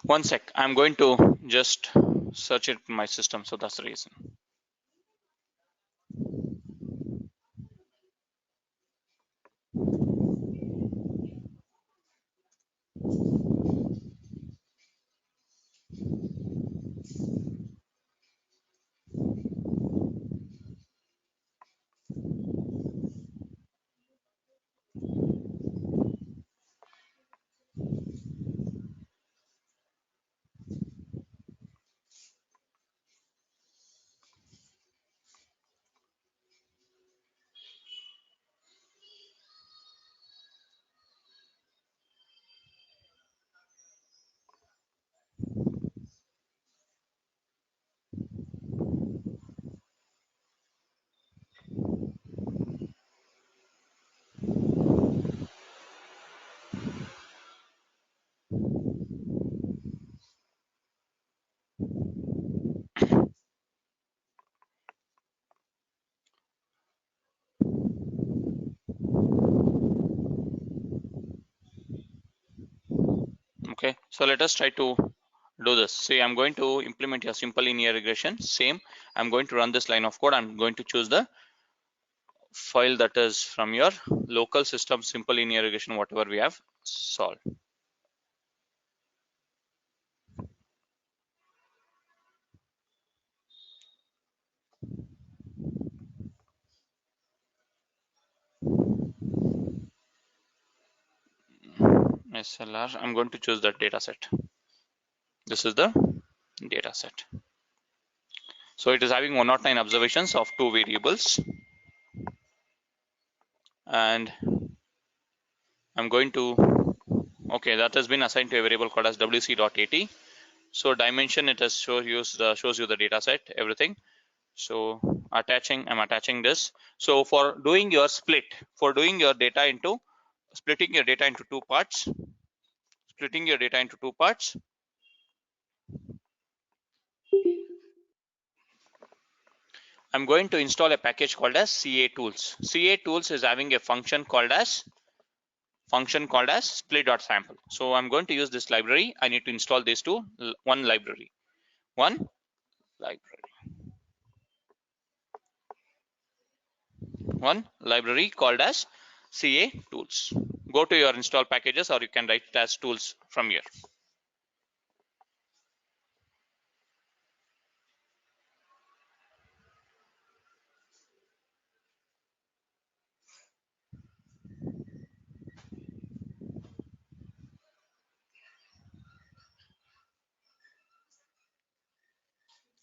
One sec. I'm going to just search it in my system. So that's the reason. Okay, so let us try to do this. See, I'm going to implement your simple linear regression. Same, I'm going to run this line of code. I'm going to choose the file that is from your local system, simple linear regression, whatever we have solved. SLR, I'm going to choose that data set. This is the data set. So it is having 109 observations of 2 variables. and I'm going to, okay, that has been assigned to a variable called as wc.at. So dimension, it has shows you the data set, everything. So I'm attaching this. So for doing your split, for doing your data into, splitting your data into two parts, I'm going to install a package called as CA Tools. CA Tools is having a function called as split.sample. So I'm going to use this library. I need to install these two, one library called as CA Tools. Go to your install packages, or you can write it as tools from here.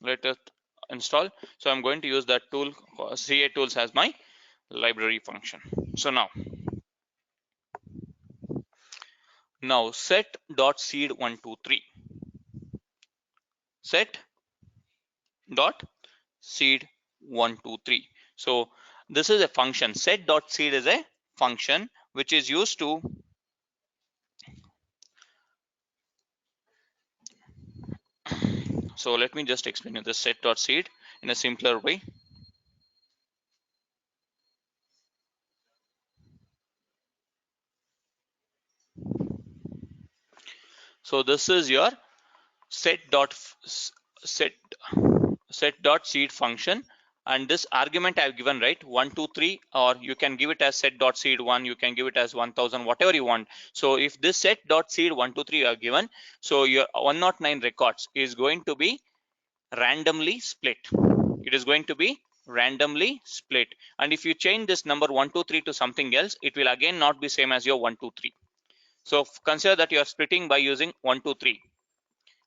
Let it install. So I'm going to use that tool, CA Tools, as my library function. So now set.seed123, set.seed123. So this is a function. Set.seed is a function which is used to so let me just explain you the set.seed in a simpler way. So this is your set.seed function, and this argument I've given, right, 1 2 3, or you can give it as set.seed1, you can give it as 1000, whatever you want. So if this set.seed1 2 3 are given, so your 109 records is going to be randomly split. It is going to be randomly split, and if you change this number 1 2 3 to something else, it will again not be same as your 1 2 3. So consider that you are splitting by using 1 2 3,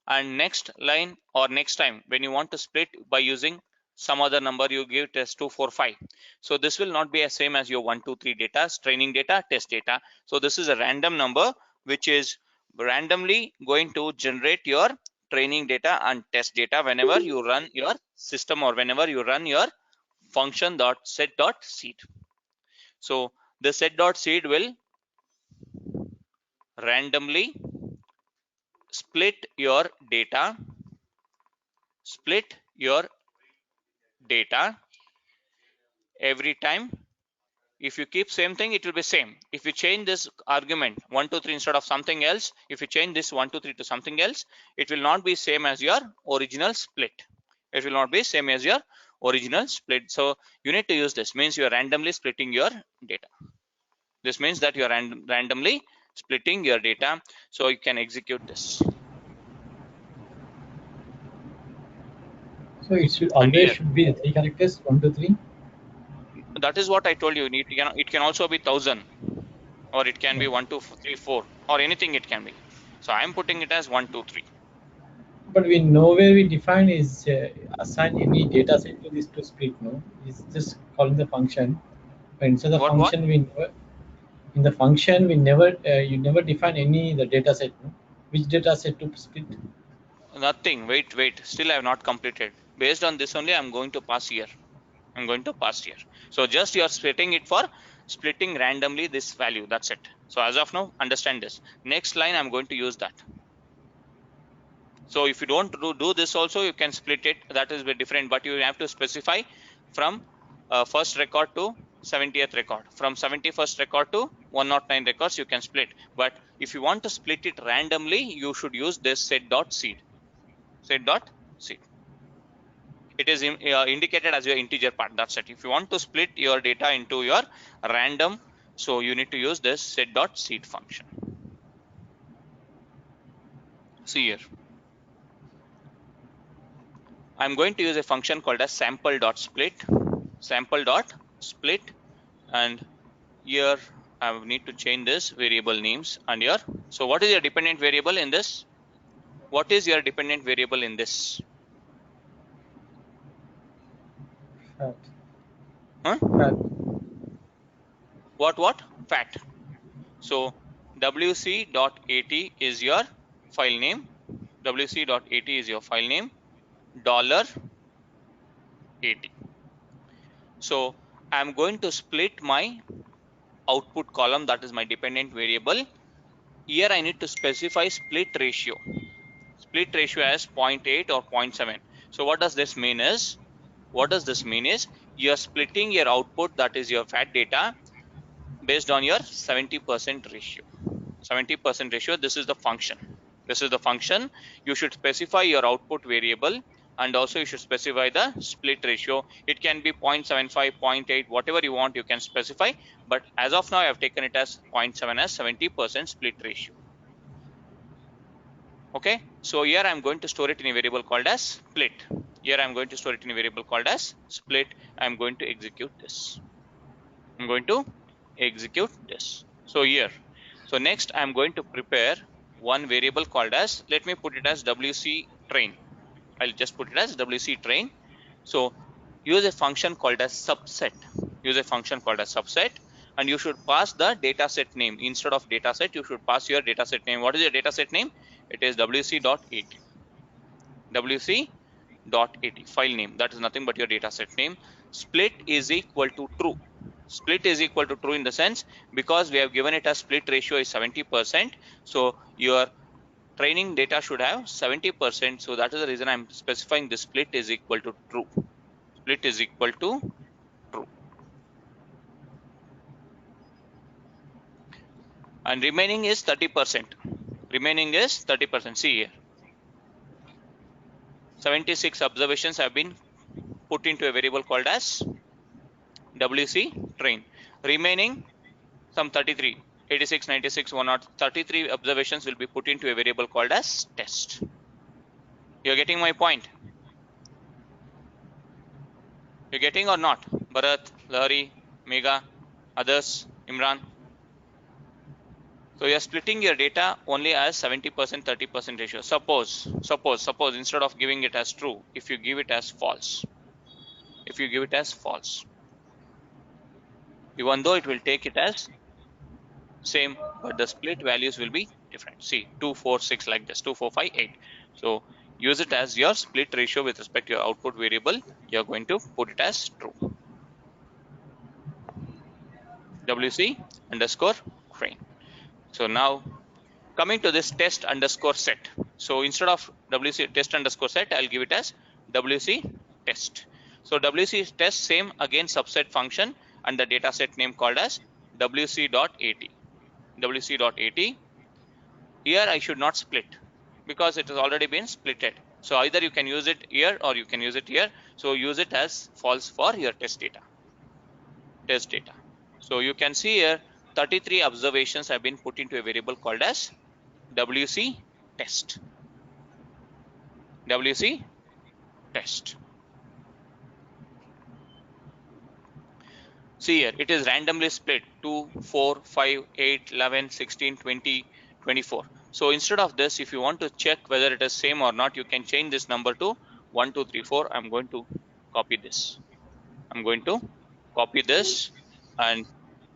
and next line or next time when you want to split by using some other number, you give it as 2 4 5. So this will not be as same as your 1 2 3 data, training data, test data. So this is a random number which is randomly going to generate your training data and test data whenever you run your system, or whenever you run your function.set.seed. So the set.seed will randomly split your data every time. If you keep same thing, it will be same. If you change this argument 1 2 3 instead of something else, if you change this 1 2 3 to something else, it will not be same as your original split. It will not be same as your original split. So you need to use this. Means you are randomly splitting your data. This means that you are randomly splitting your data. So you can execute this. So it should always should be 3 characters, 1 2 3. That is what I told you. It can also be 1000, or it can be 1 2 3 4, or anything it can be. So I am putting it as 1 2 3. But we nowhere we define is assign any data set to this to split. No, it's just calling the function. But inside the function, we never, in the function we never you never define any the data set. No? Which data set to split? Nothing. Wait. Still I have not completed. Based on this only, I'm going to pass here. So just you are splitting it for splitting randomly this value. That's it. So as of now, understand this. Next line, I'm going to use that. So if you don't do this also, you can split it. That is very different, but you have to specify from first record to 70th record. From 71st record to 109 records, you can split. But if you want to split it randomly, you should use this set.seed. It is indicated as your integer part. That's it. If you want to split your data into your random, so you need to use this set.seed function. See here, I'm going to use a function called as sample.split, and here I need to change this variable names and here. So what is your dependent variable in this? Fat. Huh? Fat. what fat. So wc.at is your file name. wc.at is your file name, $80. So I'm going to split my output column, that is my dependent variable. Here I need to specify split ratio. Split ratio as 0.8 or 0.7. So what does this mean is, you're splitting your output, that is your fat data, based on your 70% ratio. 70% ratio, this is the function. You should specify your output variable, and also you should specify the split ratio. It can be 0.75, 0.8, whatever you want you can specify, but as of now I have taken it as 0.7 as 70% split ratio. Okay, so here I'm going to store it in a variable called as split. I'm going to execute this. So next I'm going to prepare one variable called as, let me put it as wc train. I'll just put it as wc train. So use a function called as subset. And you should pass the dataset name. Instead of dataset, you should pass your dataset name. What is your dataset name? It is wc.at. wc.at file name, that is nothing but your dataset name. Split is equal to true. In the sense, because we have given it as split ratio is 70%, so your training data should have 70%. So that is the reason I'm specifying this split is equal to true. And remaining is 30%. See here, 76 observations have been put into a variable called as wc train. Remaining some 33, 86, 96, 133 observations will be put into a variable called as test. You're getting my point? You're getting or not? Bharat, Lahari, Megha, others, Imran. So you're splitting your data only as 70%, 30% ratio. Suppose instead of giving it as true, if you give it as false, even though it will take it as same, but the split values will be different. See, 2, 4, 6 like this, 2, 4, 5, 8. So use it as your split ratio with respect to your output variable. You're going to put it as true. wc underscore train. So now coming to this test underscore set. So instead of wc test underscore set, I'll give it as wc test. So wc test, same again, subset function, and the data set name called as wc.at. Here I should not split because it has already been splitted. So either you can use it here or you can use it here. So use it as false for your test data. So you can see here 33 observations have been put into a variable called as wc test. See here, it is randomly split 2, 4, 5, 8, 11, 16, 20, 24. So instead of this, if you want to check whether it is same or not, you can change this number to 1, 2, 3, 4. I'm going to copy this. And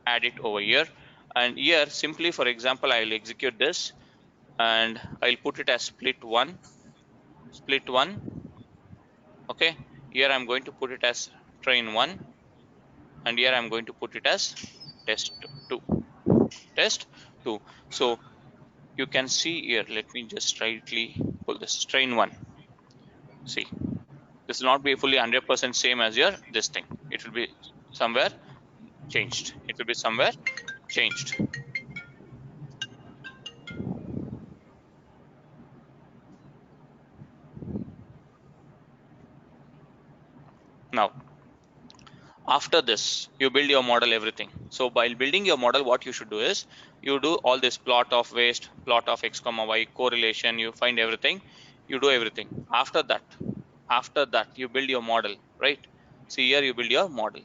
add it over here. And here, simply for example, I will execute this and I'll put it as split 1. Okay. Here I'm going to put it as train 1. And here I'm going to put it as test 2. So you can see here, let me just rightly pull this train 1. See, this will not be fully 100% same as your this thing. It will be somewhere changed. Now after this, you build your model, everything. So while building your model, what you should do is you do all this plot of waste, plot of x comma y, correlation, you find everything, you do everything. After that you build your model, right? See here, you build your model.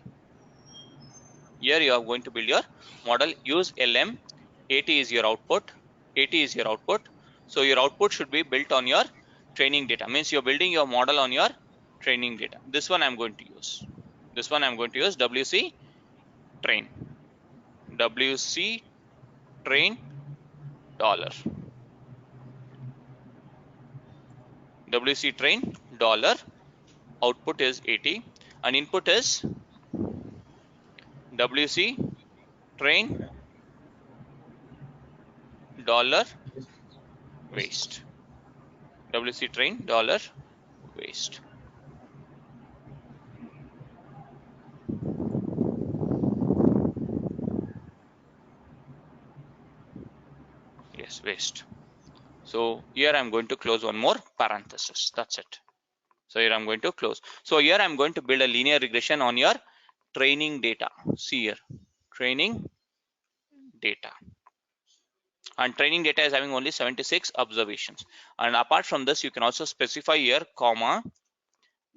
Here you are going to build your model. Use lm. 80 is your output. So your output should be built on your training data. Means you're building your model on your training data. This one I'm going to use. wc train. WC train dollar. WC train dollar. Output is 80 and input is WC train dollar waste. WC train dollar waste. Yes, waste. So here I'm going to close one more parenthesis. That's it. So here I'm going to close. So here I'm going to build a linear regression on your training data. See here, training data. And training data is having only 76 observations. And apart from this, you can also specify here, comma,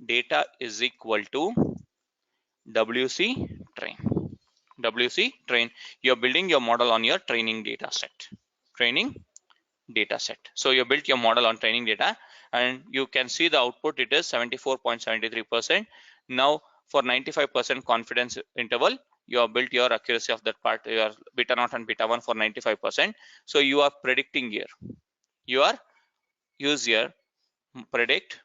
data is equal to WC train. WC train. You're building your model on your training data set. Training data set. So you built your model on training data and you can see the output, it is 74.73%. Now for 95% confidence interval, you have built your accuracy of that part, your beta naught and beta 1 for 95%. So you are predicting here. You are use here predict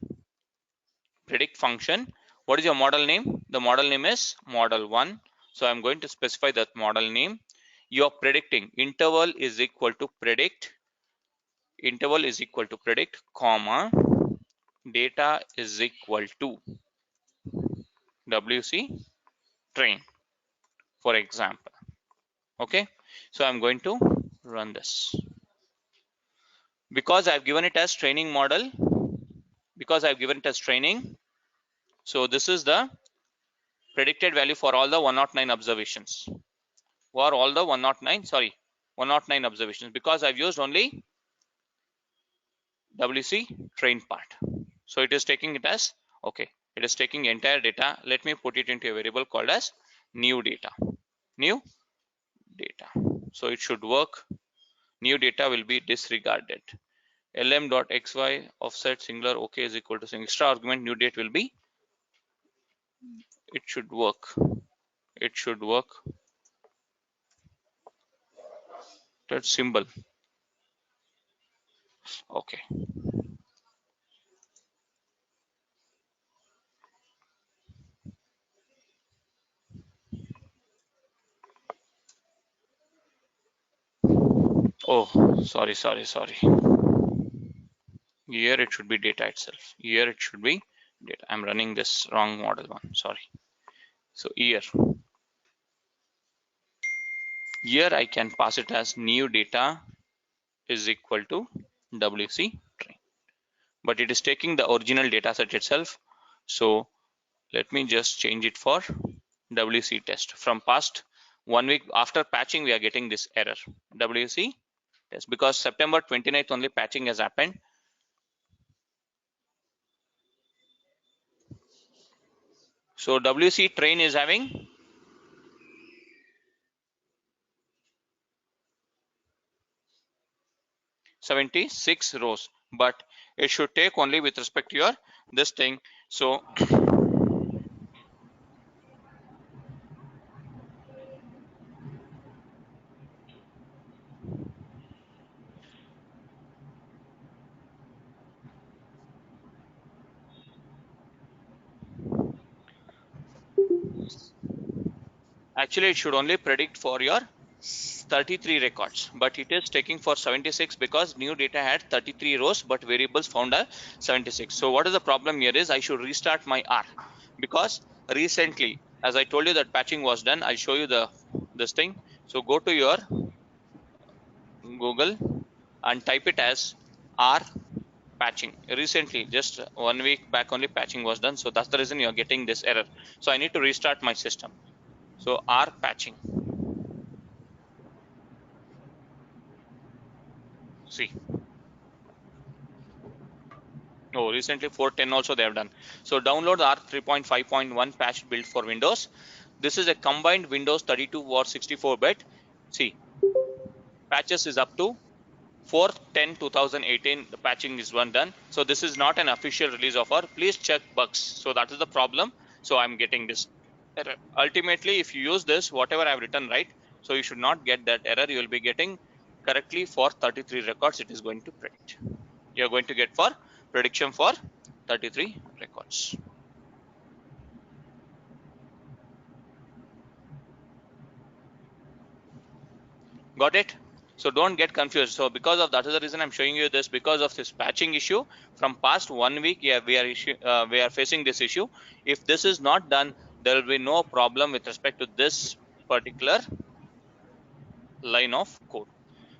function. What is your model name? The model name is model 1. So I'm going to specify that model name. You are predicting interval is equal to predict, comma, data is equal to WC train, for example. Okay, so I'm going to run this. Because I've given it as training model, so this is the predicted value for all the 109 observations. For all the 109 observations, because I've used only WC train part. So it is taking it as, okay, it is taking entire data. Let me put it into a variable called as new data. So it should work. New data will be disregarded. lm.xy offset singular okay is equal to extra argument new date will be, it should work. That symbol. Okay. Oh, sorry. Here it should be data itself. Here it should be data. I'm running this wrong model one. Sorry. So here I can pass it as new data is equal to WC train. But it is taking the original data set itself. So let me just change it for WC test. From past 1 week after patching, we are getting this error. WC test, because September 29th only patching has happened. So WC train is having 76 rows, but it should take only with respect to your this thing. So actually it should only predict for your 33 records, but it is taking for 76 because new data had 33 rows but variables found are 76. So what is the problem here is I should restart my R, because recently, as I told you, that patching was done. I'll show you this thing. So go to your Google and type it as R patching. Recently, just 1 week back only patching was done, so that's the reason you're getting this error. So I need to restart my system. So R patching. See. Oh, recently 4.10 also they have done. So download the R 3.5.1 patch build for Windows. This is a combined Windows 32 or 64-bit. See, patches is up to 4/10/2018. The patching is one done. So this is not an official release of R. Please check bugs. So that is the problem. So I'm getting this error. Ultimately, if you use this, whatever I've written, right? So you should not get that error. You will be getting correctly for 33 records. It is going to predict. You are going to get for prediction for 33 records. Got it? So don't get confused. So because of that is the reason I'm showing you this, because of this patching issue from past 1 week. Yeah, we are facing this issue. If this is not done, there will be no problem with respect to this particular line of code.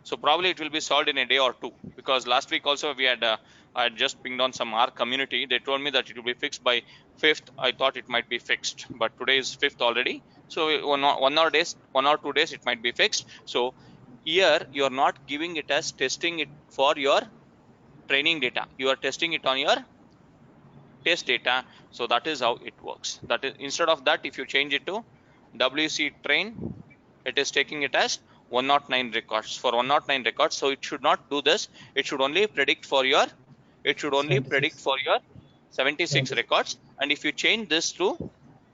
So probably it will be solved in a day or two, because last week also we had I had just pinged on some R community. They told me that it will be fixed by 5th. I thought it might be fixed, but today is 5th already. So one or 2 days it might be fixed. So here you are not giving it as testing it for your training data. You are testing it on your test data. So that is how it works. That is, instead of that, if you change it to WC train, it is taking it as 109 records for 109 records. So it should not do this. It should only predict for your 76 records. And if you change this to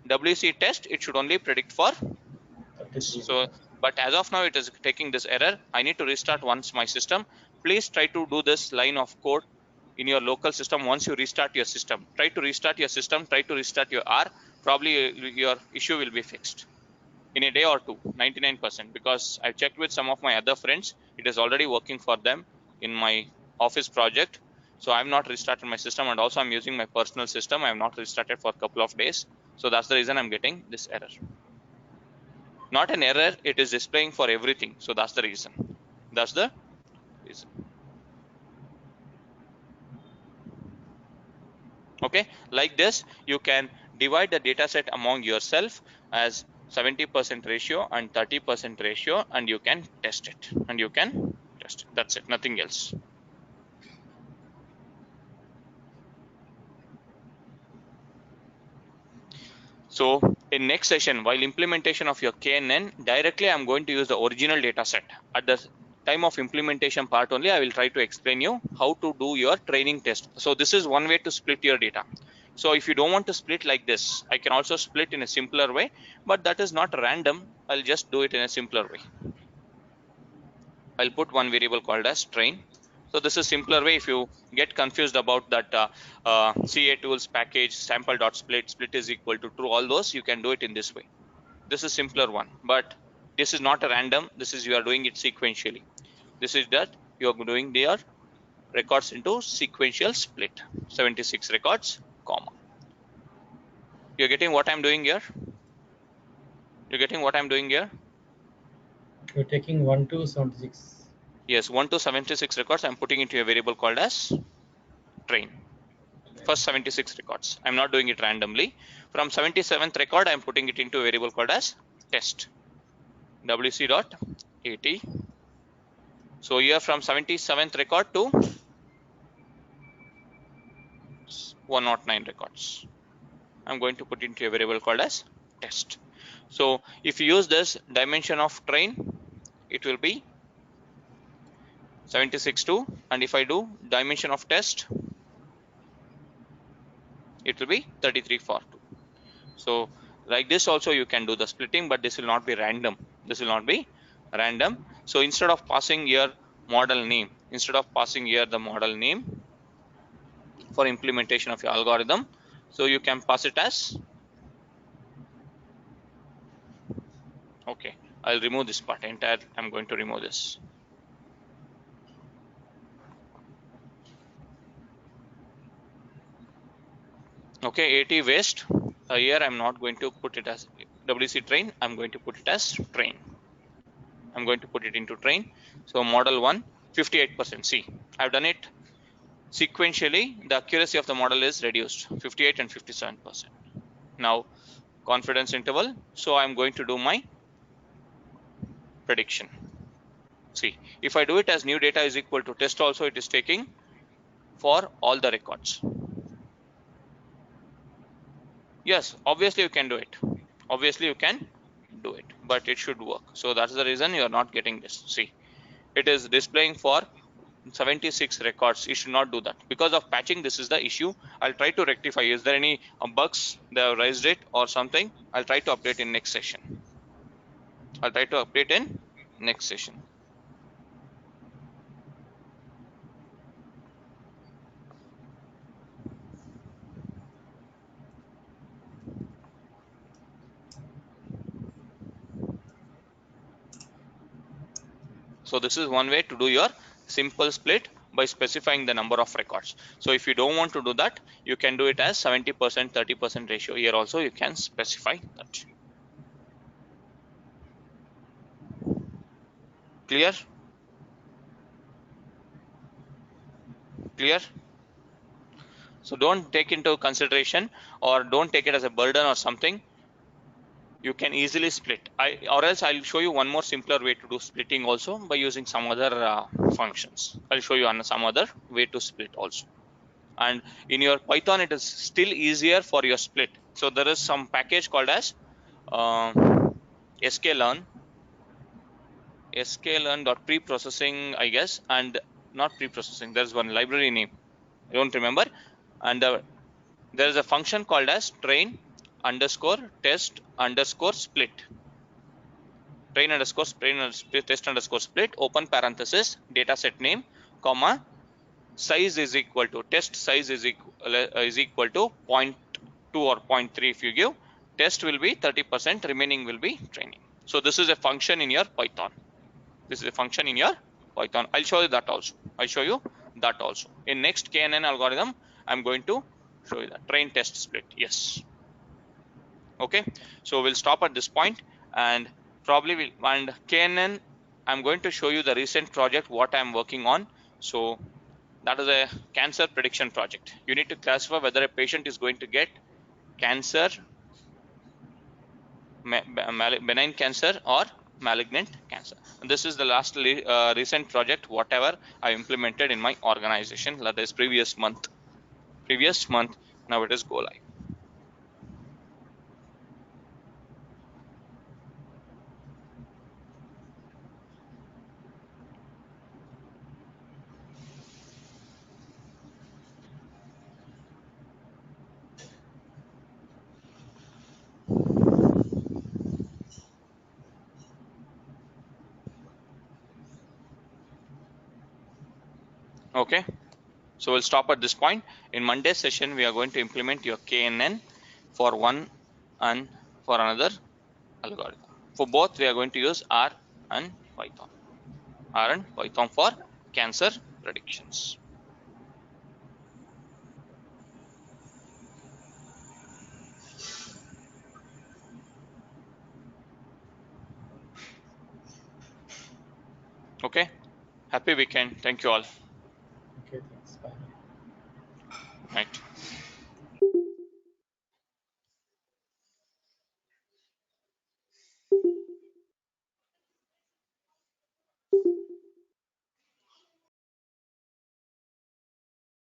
WC test, it should only predict for 33. so. But as of now, it is taking this error. I need to restart once my system. Please try to do this line of code in your local system once you restart your system. Try to restart your system. Try to restart your R. Probably your issue will be fixed in a day or two, 99%, because I checked with some of my other friends. It is already working for them in my office project. So I'm not restarted my system, and also I'm using my personal system. I'm not restarted for a couple of days. So that's the reason I'm getting this error. Not an error, it is displaying for everything. So that's the reason. That's the reason. Okay, like this, you can divide the data set among yourself as 70% ratio and 30% ratio, and you can test it. That's it, nothing else. So in next session, while implementation of your KNN, directly I'm going to use the original data set. At the time of implementation part only, I will try to explain you how to do your training test. So this is one way to split your data. So if you don't want to split like this, I can also split in a simpler way, but that is not random. I'll just do it in a simpler way. I'll put one variable called as train. So this is simpler way. If you get confused about that CA tools package sample.split, split is equal to true, all those, you can do it in this way. This is simpler one, but this is not a random. This is you are doing it sequentially. This is that you are doing their records into sequential split, 76 records, comma. You're getting what I'm doing here? You're getting what I'm doing here? You're taking 1 to 76. Yes, 1 to 76 records. I'm putting into a variable called as train. First 76 records. I'm not doing it randomly. From 77th record, I'm putting it into a variable called as test. WC.AT. So here from 77th record to 109 records, I'm going to put into a variable called as test. So if you use this dimension of train, it will be 76.2, and if I do dimension of test, it will be 33.42. So like this also you can do the splitting, but this will not be random. This will not be random. So instead of passing here model name, for implementation of your algorithm, so you can pass it as, okay, I'll remove this part entire. I'm going to remove this. Okay, AT waste. Here I'm not going to put it as WC train. I'm going to put it as train. I'm going to put it into train. So model 1, 58%. See, I've done it sequentially. The accuracy of the model is reduced, 58 and 57%. Now confidence interval. So I'm going to do my prediction. See, if I do it as new data is equal to test also, it is taking for all the records. Yes, obviously you can do it. Obviously you can do it, but it should work. So that's the reason you are not getting this. See, it is displaying for 76 records. You should not do that. Because of patching, this is the issue. I'll try to rectify. Is there any bugs they have raised it or something? I'll try to update in next session. I'll try to update in next session. So this is one way to do your simple split by specifying the number of records. So if you don't want to do that, you can do it as 70%, 30% ratio. Here also you can specify that. Clear? Clear? So don't take into consideration or don't take it as a burden or something. You can easily split. Or else I'll show you one more simpler way to do splitting also by using some other functions. I'll show you on some other way to split also. And in your Python, it is still easier for your split. So there is some package called as sklearn sklearn.preprocessing, I guess, and not preprocessing. There's one library name. I don't remember. And there is a function called as train underscore test underscore split. Train underscore test underscore split, open parenthesis, data set name, comma, size is equal to test size is equal to 0.2 or 0.3. If you give, test will be 30%, remaining will be training. So this is a function in your Python. This is a function in your Python. I'll show you that also. I'll show you that also. In next KNN algorithm, I'm going to show you that train test split. Yes. Okay. So we'll stop at this point, and probably and KNN, I'm going to show you the recent project what I'm working on. So that is a cancer prediction project. You need to classify whether a patient is going to get cancer, benign cancer or malignant cancer. And this is the last recent project whatever I implemented in my organization, that is previous month. Now it is go live. Okay, so we'll stop at this point. In Monday's session, we are going to implement your KNN for one and for another algorithm. For both, we are going to use R and Python. R and Python for cancer predictions. Okay, happy weekend. Thank you all.